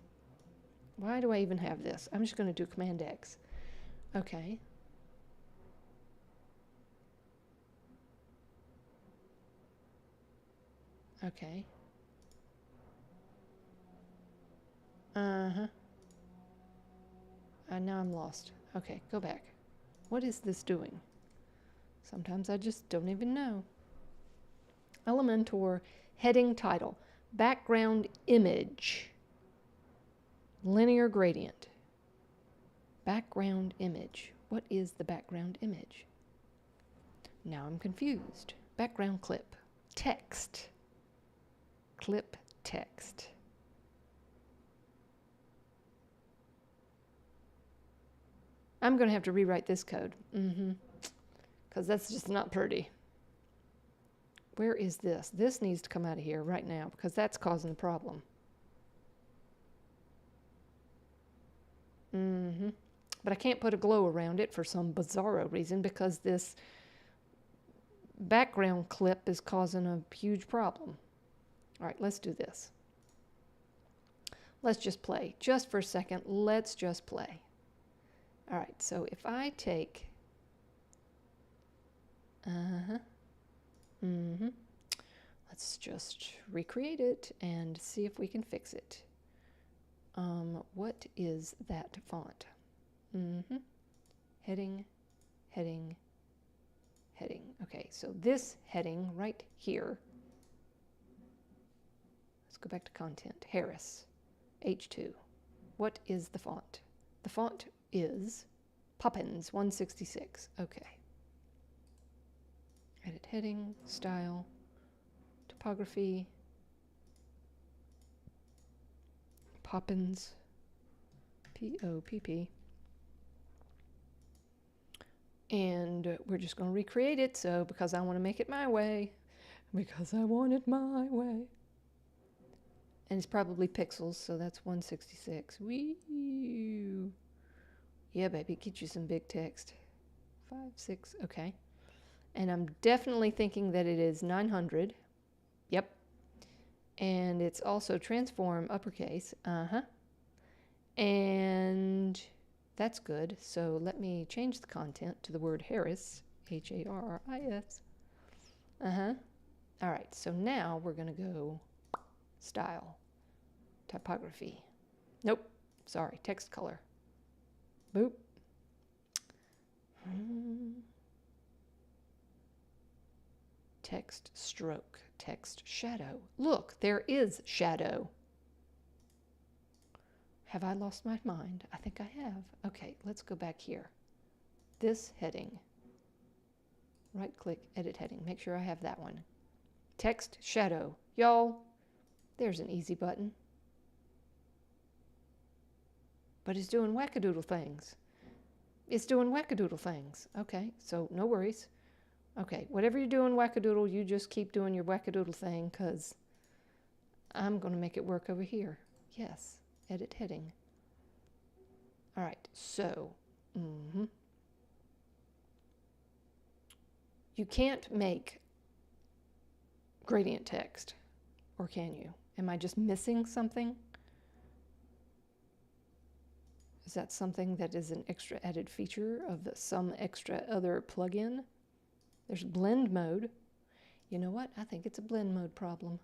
Why do I even have this? I'm just going to do Command X. Okay. Okay. Uh-huh. Now I'm lost. Okay, go back. What is this doing? Sometimes I just don't even know. Elementor heading title. Background image. Linear gradient. Background image. What is the background image? Now I'm confused. Background clip. Text. Clip text. I'm going to have to rewrite this code. Because that's just not pretty. Where is this? This needs to come out of here right now because that's causing the problem. But I can't put a glow around it for some bizarro reason because this background clip is causing a huge problem. All right, let's do this. Let's just play. Just for a second, let's just play. All right, so if I take... Let's just recreate it and see if we can fix it. What is that font? Heading, heading, heading. Okay, so this heading right here. Let's go back to content. Harris, H2. What is the font? The font is Poppins 166. Okay. Edit heading, style, typography, Poppins, P-O-P-P. And we're just going to recreate it, so because I want to make it my way. Because I want it my way. And it's probably pixels, so that's 166. Wee! Yeah, baby, get you some big text. 5, 6, okay. And I'm definitely thinking that it is 900. Yep. And it's also transform uppercase. And that's good. So let me change the content to the word Harris, H-A-R-R-I-S. All right, so now we're going to go style, typography. Nope, sorry, text color. Boop. Text stroke, text shadow. Look, there is shadow. Have I lost my mind? I think I have. Okay, let's go back here. This heading. Right click, edit heading. Make sure I have that one. Text shadow. Y'all, there's an easy button. But it's doing wackadoodle things. It's doing wackadoodle things. Okay, so no worries. Okay, whatever you're doing wackadoodle, you just keep doing your wackadoodle thing because I'm going to make it work over here. Yes, edit heading. All right, so you can't make gradient text, or can you? Am I just missing something? Is that something that is an extra added feature of some extra other plugin? There's blend mode. You know what? I think it's a blend mode problem.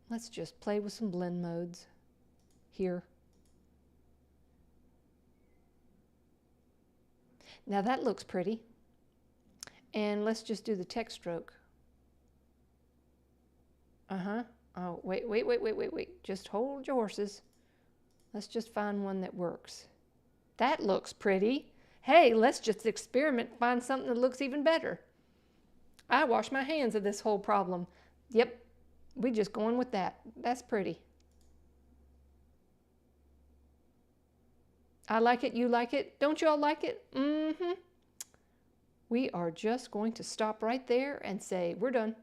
Let's just play with some blend modes here. Now that looks pretty. And let's just do the text stroke. Oh, wait. Just hold your horses. Let's just find one that works. That looks pretty. Hey, let's just experiment, find something that looks even better. I wash my hands of this whole problem. Yep, we just going with that. That's pretty. I like it, you like it. Don't you all like it? We are just going to stop right there and say, we're done.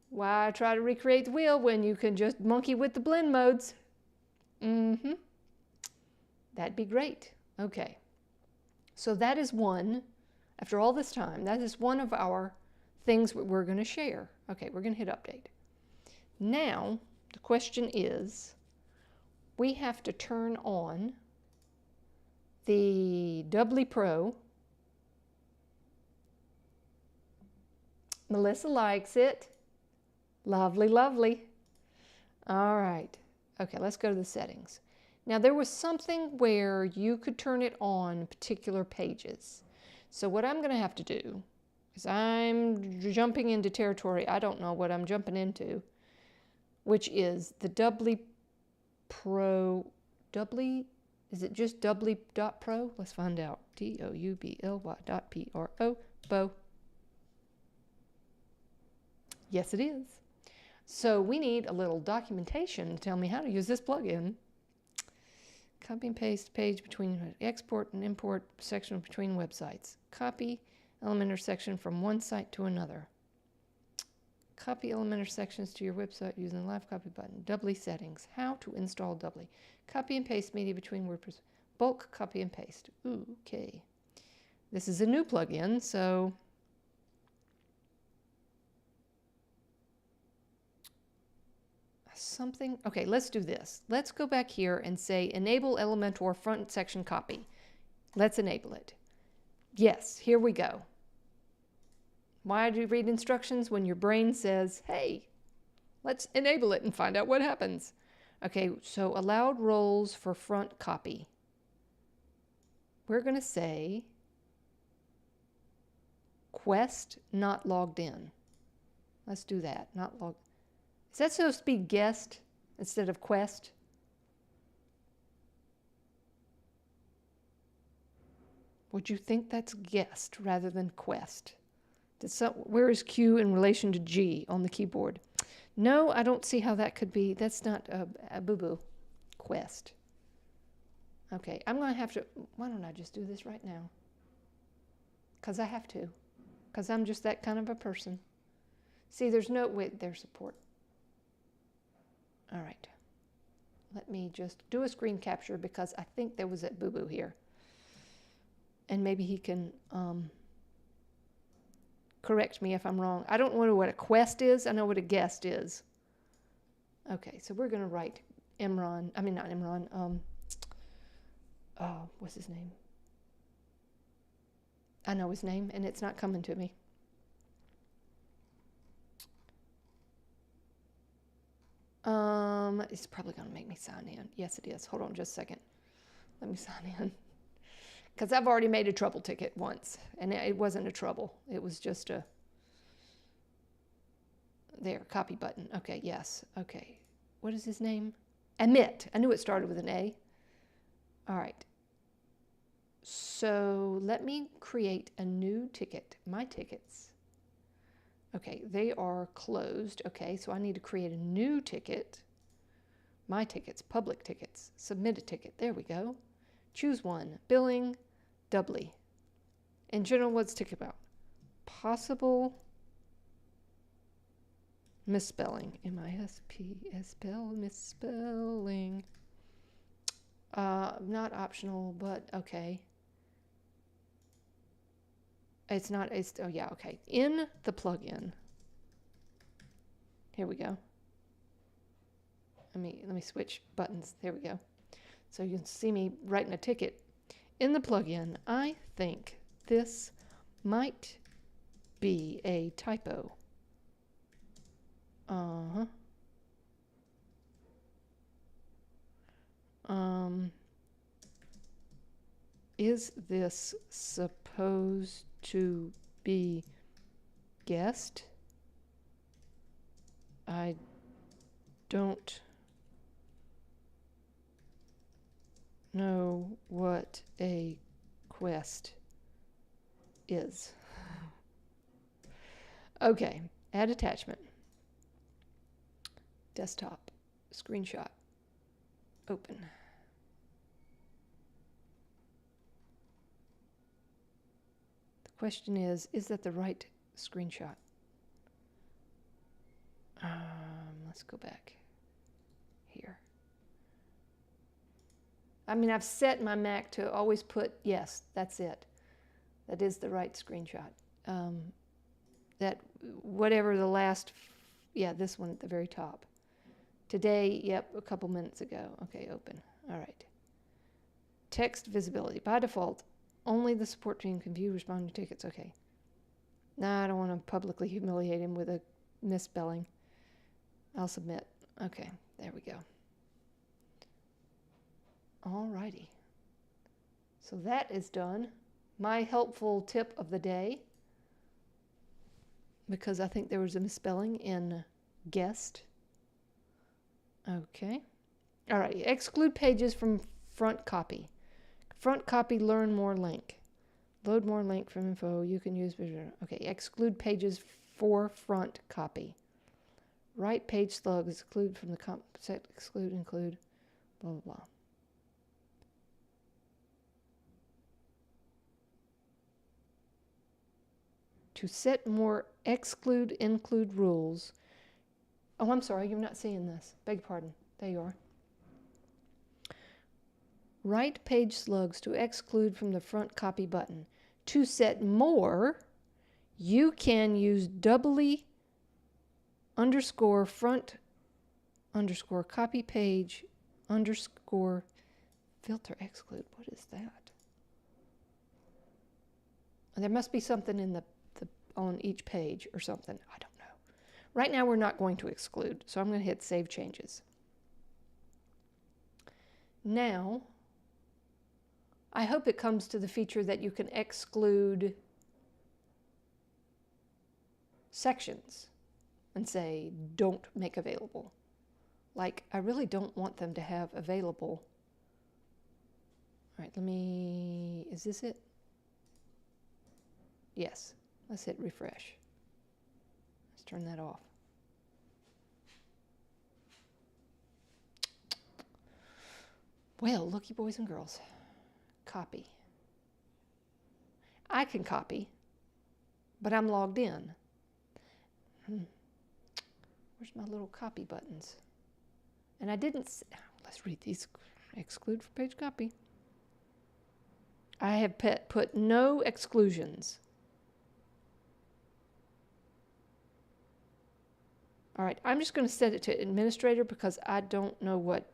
Why try to recreate the wheel when you can just monkey with the blend modes? That'd be great. Okay. So that is one, after all this time, that is one of our things we're going to share. Okay, we're going to hit update. Now, the question is, we have to turn on the Doubly Pro. Melissa likes it. Lovely, lovely. All right. Okay, let's go to the settings. Now, there was something where you could turn it on particular pages. So what I'm going to have to do is I'm jumping into territory I don't know what I'm jumping into, which is the Doubly Pro. Doubly, is it just Doubly.pro? Let's find out. DOUBLY.PRO. Bo. Yes, it is. So we need a little documentation to tell me how to use this plugin. Copy and paste page between export and import section between websites. Copy Elementor section from one site to another. Copy Elementor sections to your website using the live copy button. Doubly settings. How to install Doubly. Copy and paste media between WordPress. Bulk copy and paste. Ooh, okay. This is a new plugin, so something. Okay, let's do this. Let's go back here and say enable Elementor front section copy. Let's enable it. Yes, here we go. Why do you read instructions when your brain says, hey, let's enable it and find out what happens? Okay, so allowed roles for front copy. We're going to say quest not logged in. Let's do that. Not logged. Is that supposed to be guest instead of quest? Would you think that's guest rather than quest? Where is Q in relation to G on the keyboard? No, I don't see how that could be. That's not a boo-boo. Quest. Okay, I'm going to have to... Why don't I just do this right now? Because I have to. Because I'm just that kind of a person. See, there's no... Wait, there's support. All right. Let me just do a screen capture because I think there was a boo-boo here. And maybe he can correct me if I'm wrong. I don't know what a quest is. I know what a guest is. Okay, so we're going to write Imran. I mean, not Imran. What's his name? I know his name, and it's not coming to me. It's probably going to make me sign in. Yes, it is. Hold on just a second. Let me sign in. Because I've already made a trouble ticket once, and it wasn't a trouble. It was just a... There, copy button. Okay, yes. Okay. What is his name? Amit. I knew it started with an A. All right. So let me create a new ticket. My tickets. Okay, they are closed. Okay, so I need to create a new ticket. My tickets, public tickets. Submit a ticket. There we go. Choose one. Billing, Doubly. In general, what's ticket about? Possible misspelling. M-I-S-P-S-spell misspelling. Not optional, but okay. It's not, oh yeah, okay. In the plugin, here we go. Let me switch buttons. There we go. So you can see me writing a ticket. In the plugin, I think this might be a typo. Is this supposed to be guest? I don't know what a quest is. Okay, add attachment. Desktop, screenshot, open. The question is that the right screenshot? Let's go back here. I mean, I've set my Mac to always put, yes, that's it. That is the right screenshot. That whatever the last, yeah, this one at the very top. Today, yep, a couple minutes ago. Okay, open. All right. Text visibility. By default, only the support team can view responding tickets. Okay. Nah, I don't want to publicly humiliate him with a misspelling. I'll submit. Okay, there we go. All righty. So that is done. My helpful tip of the day, because I think there was a misspelling in guest. Okay. All right. Exclude pages from front copy. Front copy, learn more link. Load more link from info. You can use visual. Okay. Exclude pages for front copy. Right page slug. Exclude from the set. Exclude, include. Blah, blah, blah. To set more exclude, include rules. Oh, I'm sorry, you're not seeing this. Beg your pardon. There you are. Right page slugs to exclude from the front copy button. To set more, you can use doubly underscore front underscore copy page underscore filter exclude. What is that? There must be something in the on each page or something. I don't know. Right now we're not going to exclude, so I'm going to hit Save Changes. Now, I hope it comes to the feature that you can exclude sections and say, don't make available. Like, I really don't want them to have available. All right, is this it? Yes. Let's hit refresh. Let's turn that off. Well, looky boys and girls. Copy. I can copy, but I'm logged in. Where's my little copy buttons? And I didn't, let's read these. Exclude for page copy. I have put no exclusions. All right, I'm just going to set it to administrator because I don't know what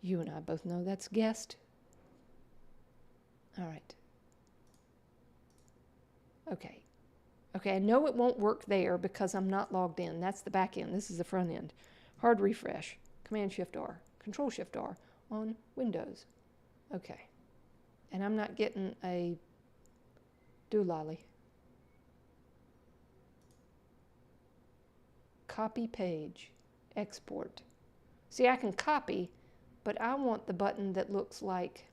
you and I both know. That's guest. All right. Okay. Okay, I know it won't work there because I'm not logged in. That's the back end. This is the front end. Hard refresh. Command-Shift-R. Control-Shift-R on Windows. Okay. And I'm not getting a doolally. Copy page, export. See, I can copy, but I want the button that looks like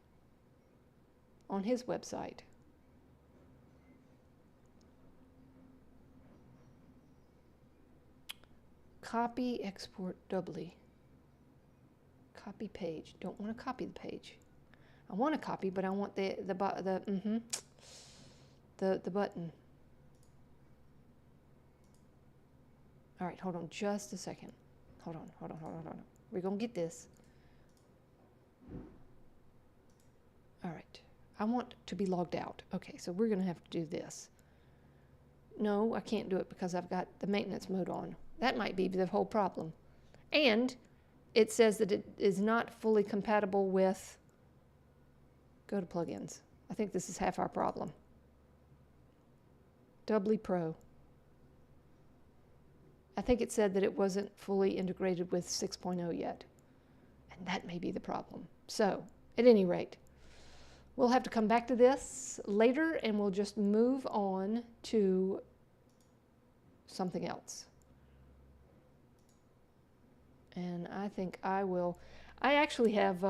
on his website. Copy, export, doubly. Copy page. Don't want to copy the page. I want to copy, but I want the button. All right, hold on just a second. Hold on. We're going to get this. All right. I want to be logged out. Okay, so we're going to have to do this. No, I can't do it because I've got the maintenance mode on. That might be the whole problem. And it says that it is not fully compatible with, go to plugins. I think this is half our problem. Doubly Pro. I think it said that it wasn't fully integrated with 6.0 yet. And that may be the problem. So, at any rate, we'll have to come back to this later and we'll just move on to something else. And I think I actually have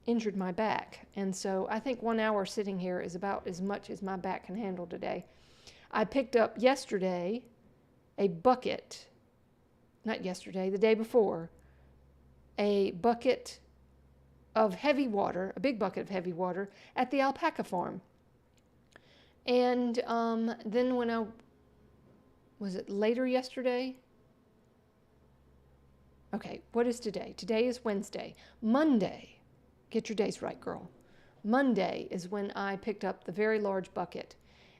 injured my back. And so I think 1 hour sitting here is about as much as my back can handle today. I picked up yesterday a bucket, not yesterday, the day before, a bucket of heavy water, a big bucket of heavy water at the alpaca farm. And then when Was it later yesterday? Okay, what is today? Today is Wednesday. Monday, get your days right, girl. Monday is when I picked up the very large bucket.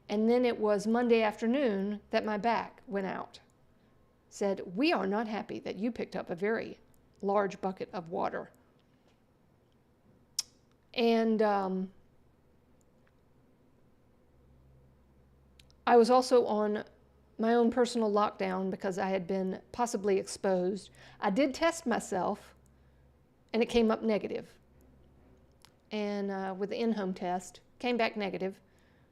And then it was Monday afternoon that my back went out. Said, we are not happy that you picked up a very large bucket of water. And I was also on my own personal lockdown because I had been possibly exposed. I did test myself, and it came up negative. And with the in-home test, came back negative.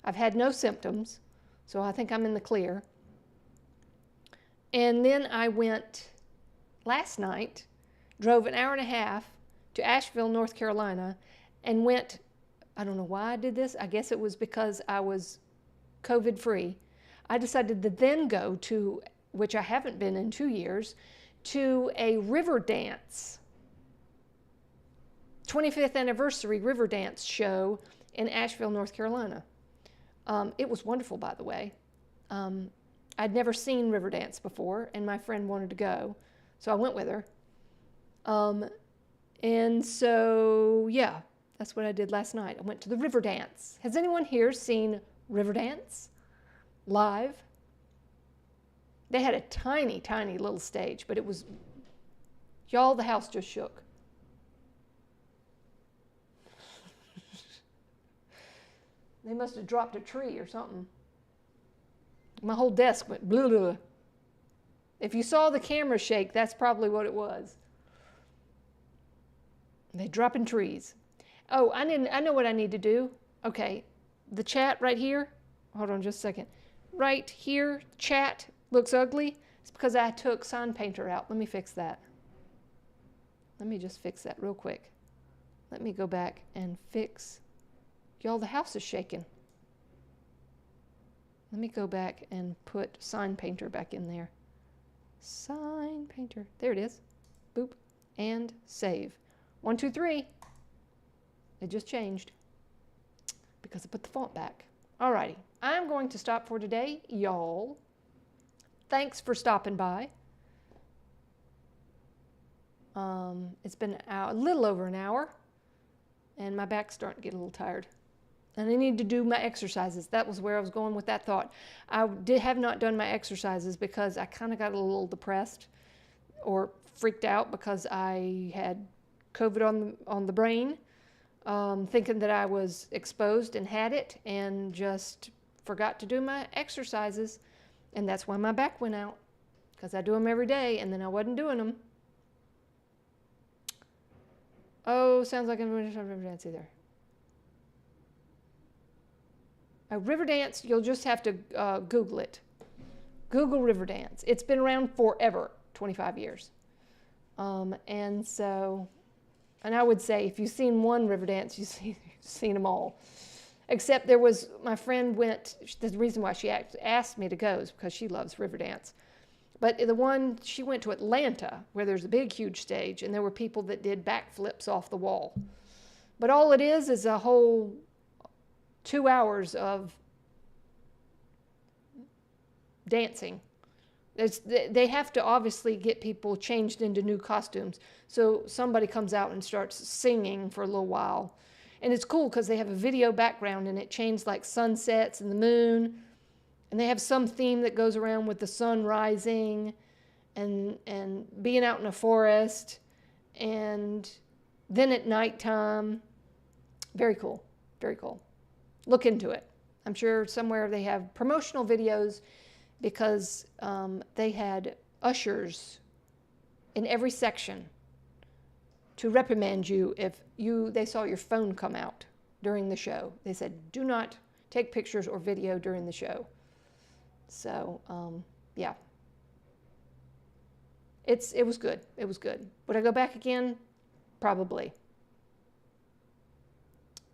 I've had no symptoms, so I think I'm in the clear. And then I went last night, drove an hour and a half to Asheville, North Carolina, and went, I don't know why I did this. I guess it was because I was COVID-free. I decided to then go to, which I haven't been in 2 years, to a river dance, 25th anniversary river dance show in Asheville, North Carolina. It was wonderful, by the way. I'd never seen river dance before, and my friend wanted to go, so I went with her. And so, yeah, that's what I did last night. I went to the river dance. Has anyone here seen river dance live? They had a tiny, tiny little stage, but it was, y'all, the house just shook. They must have dropped a tree or something. My whole desk went blah, blah. If you saw the camera shake, that's probably what it was. They're dropping trees. Oh, I know what I need to do. Okay, the chat right here. Hold on just a second. Right here, chat looks ugly. It's because I took Sign Painter out. Let me fix that. Let me just fix that real quick. Let me go back and fix. Y'all, the house is shaking. Let me go back and put Sign Painter back in there. Sign Painter. There it is. Boop. And save. 1, 2, 3. It just changed because I put the font back. Alrighty. I'm going to stop for today, y'all. Thanks for stopping by. It's been a little over an hour, and my back's starting to get a little tired. And I need to do my exercises. That was where I was going with that thought. I have not done my exercises because I kind of got a little depressed or freaked out because I had COVID on the brain, thinking that I was exposed and had it, and just forgot to do my exercises. And that's why my back went out, because I do them every day, and then I wasn't doing them. Oh, sounds like I'm going to river dance either. A river dance, you'll just have to Google it. Google river dance. It's been around forever, 25 years. And I would say if you've seen one river dance, you've seen them all. Except there was, my friend went, the reason why she asked me to go is because she loves river dance. But the one, she went to Atlanta, where there's a big, huge stage, and there were people that did backflips off the wall. But all it is a whole 2 hours of dancing. They have to obviously get people changed into new costumes. So somebody comes out and starts singing for a little while. And it's cool because they have a video background, and it changes like sunsets and the moon. And they have some theme that goes around with the sun rising and being out in a forest. And then at nighttime. Very cool. Very cool. Look into it. I'm sure somewhere they have promotional videos, because they had ushers in every section to reprimand you if they saw your phone come out during the show. They said, do not take pictures or video during the show. So, yeah. It was good. It was good. Would I go back again? Probably.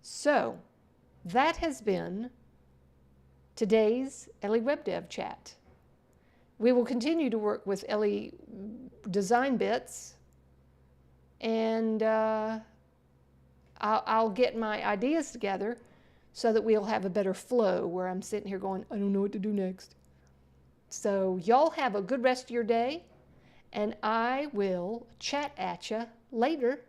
So, that has been today's EleWebDev chat. We will continue to work with Ele design bits, and I'll get my ideas together so that we'll have a better flow where I'm sitting here going, I don't know what to do next. So y'all have a good rest of your day, and I will chat at you later.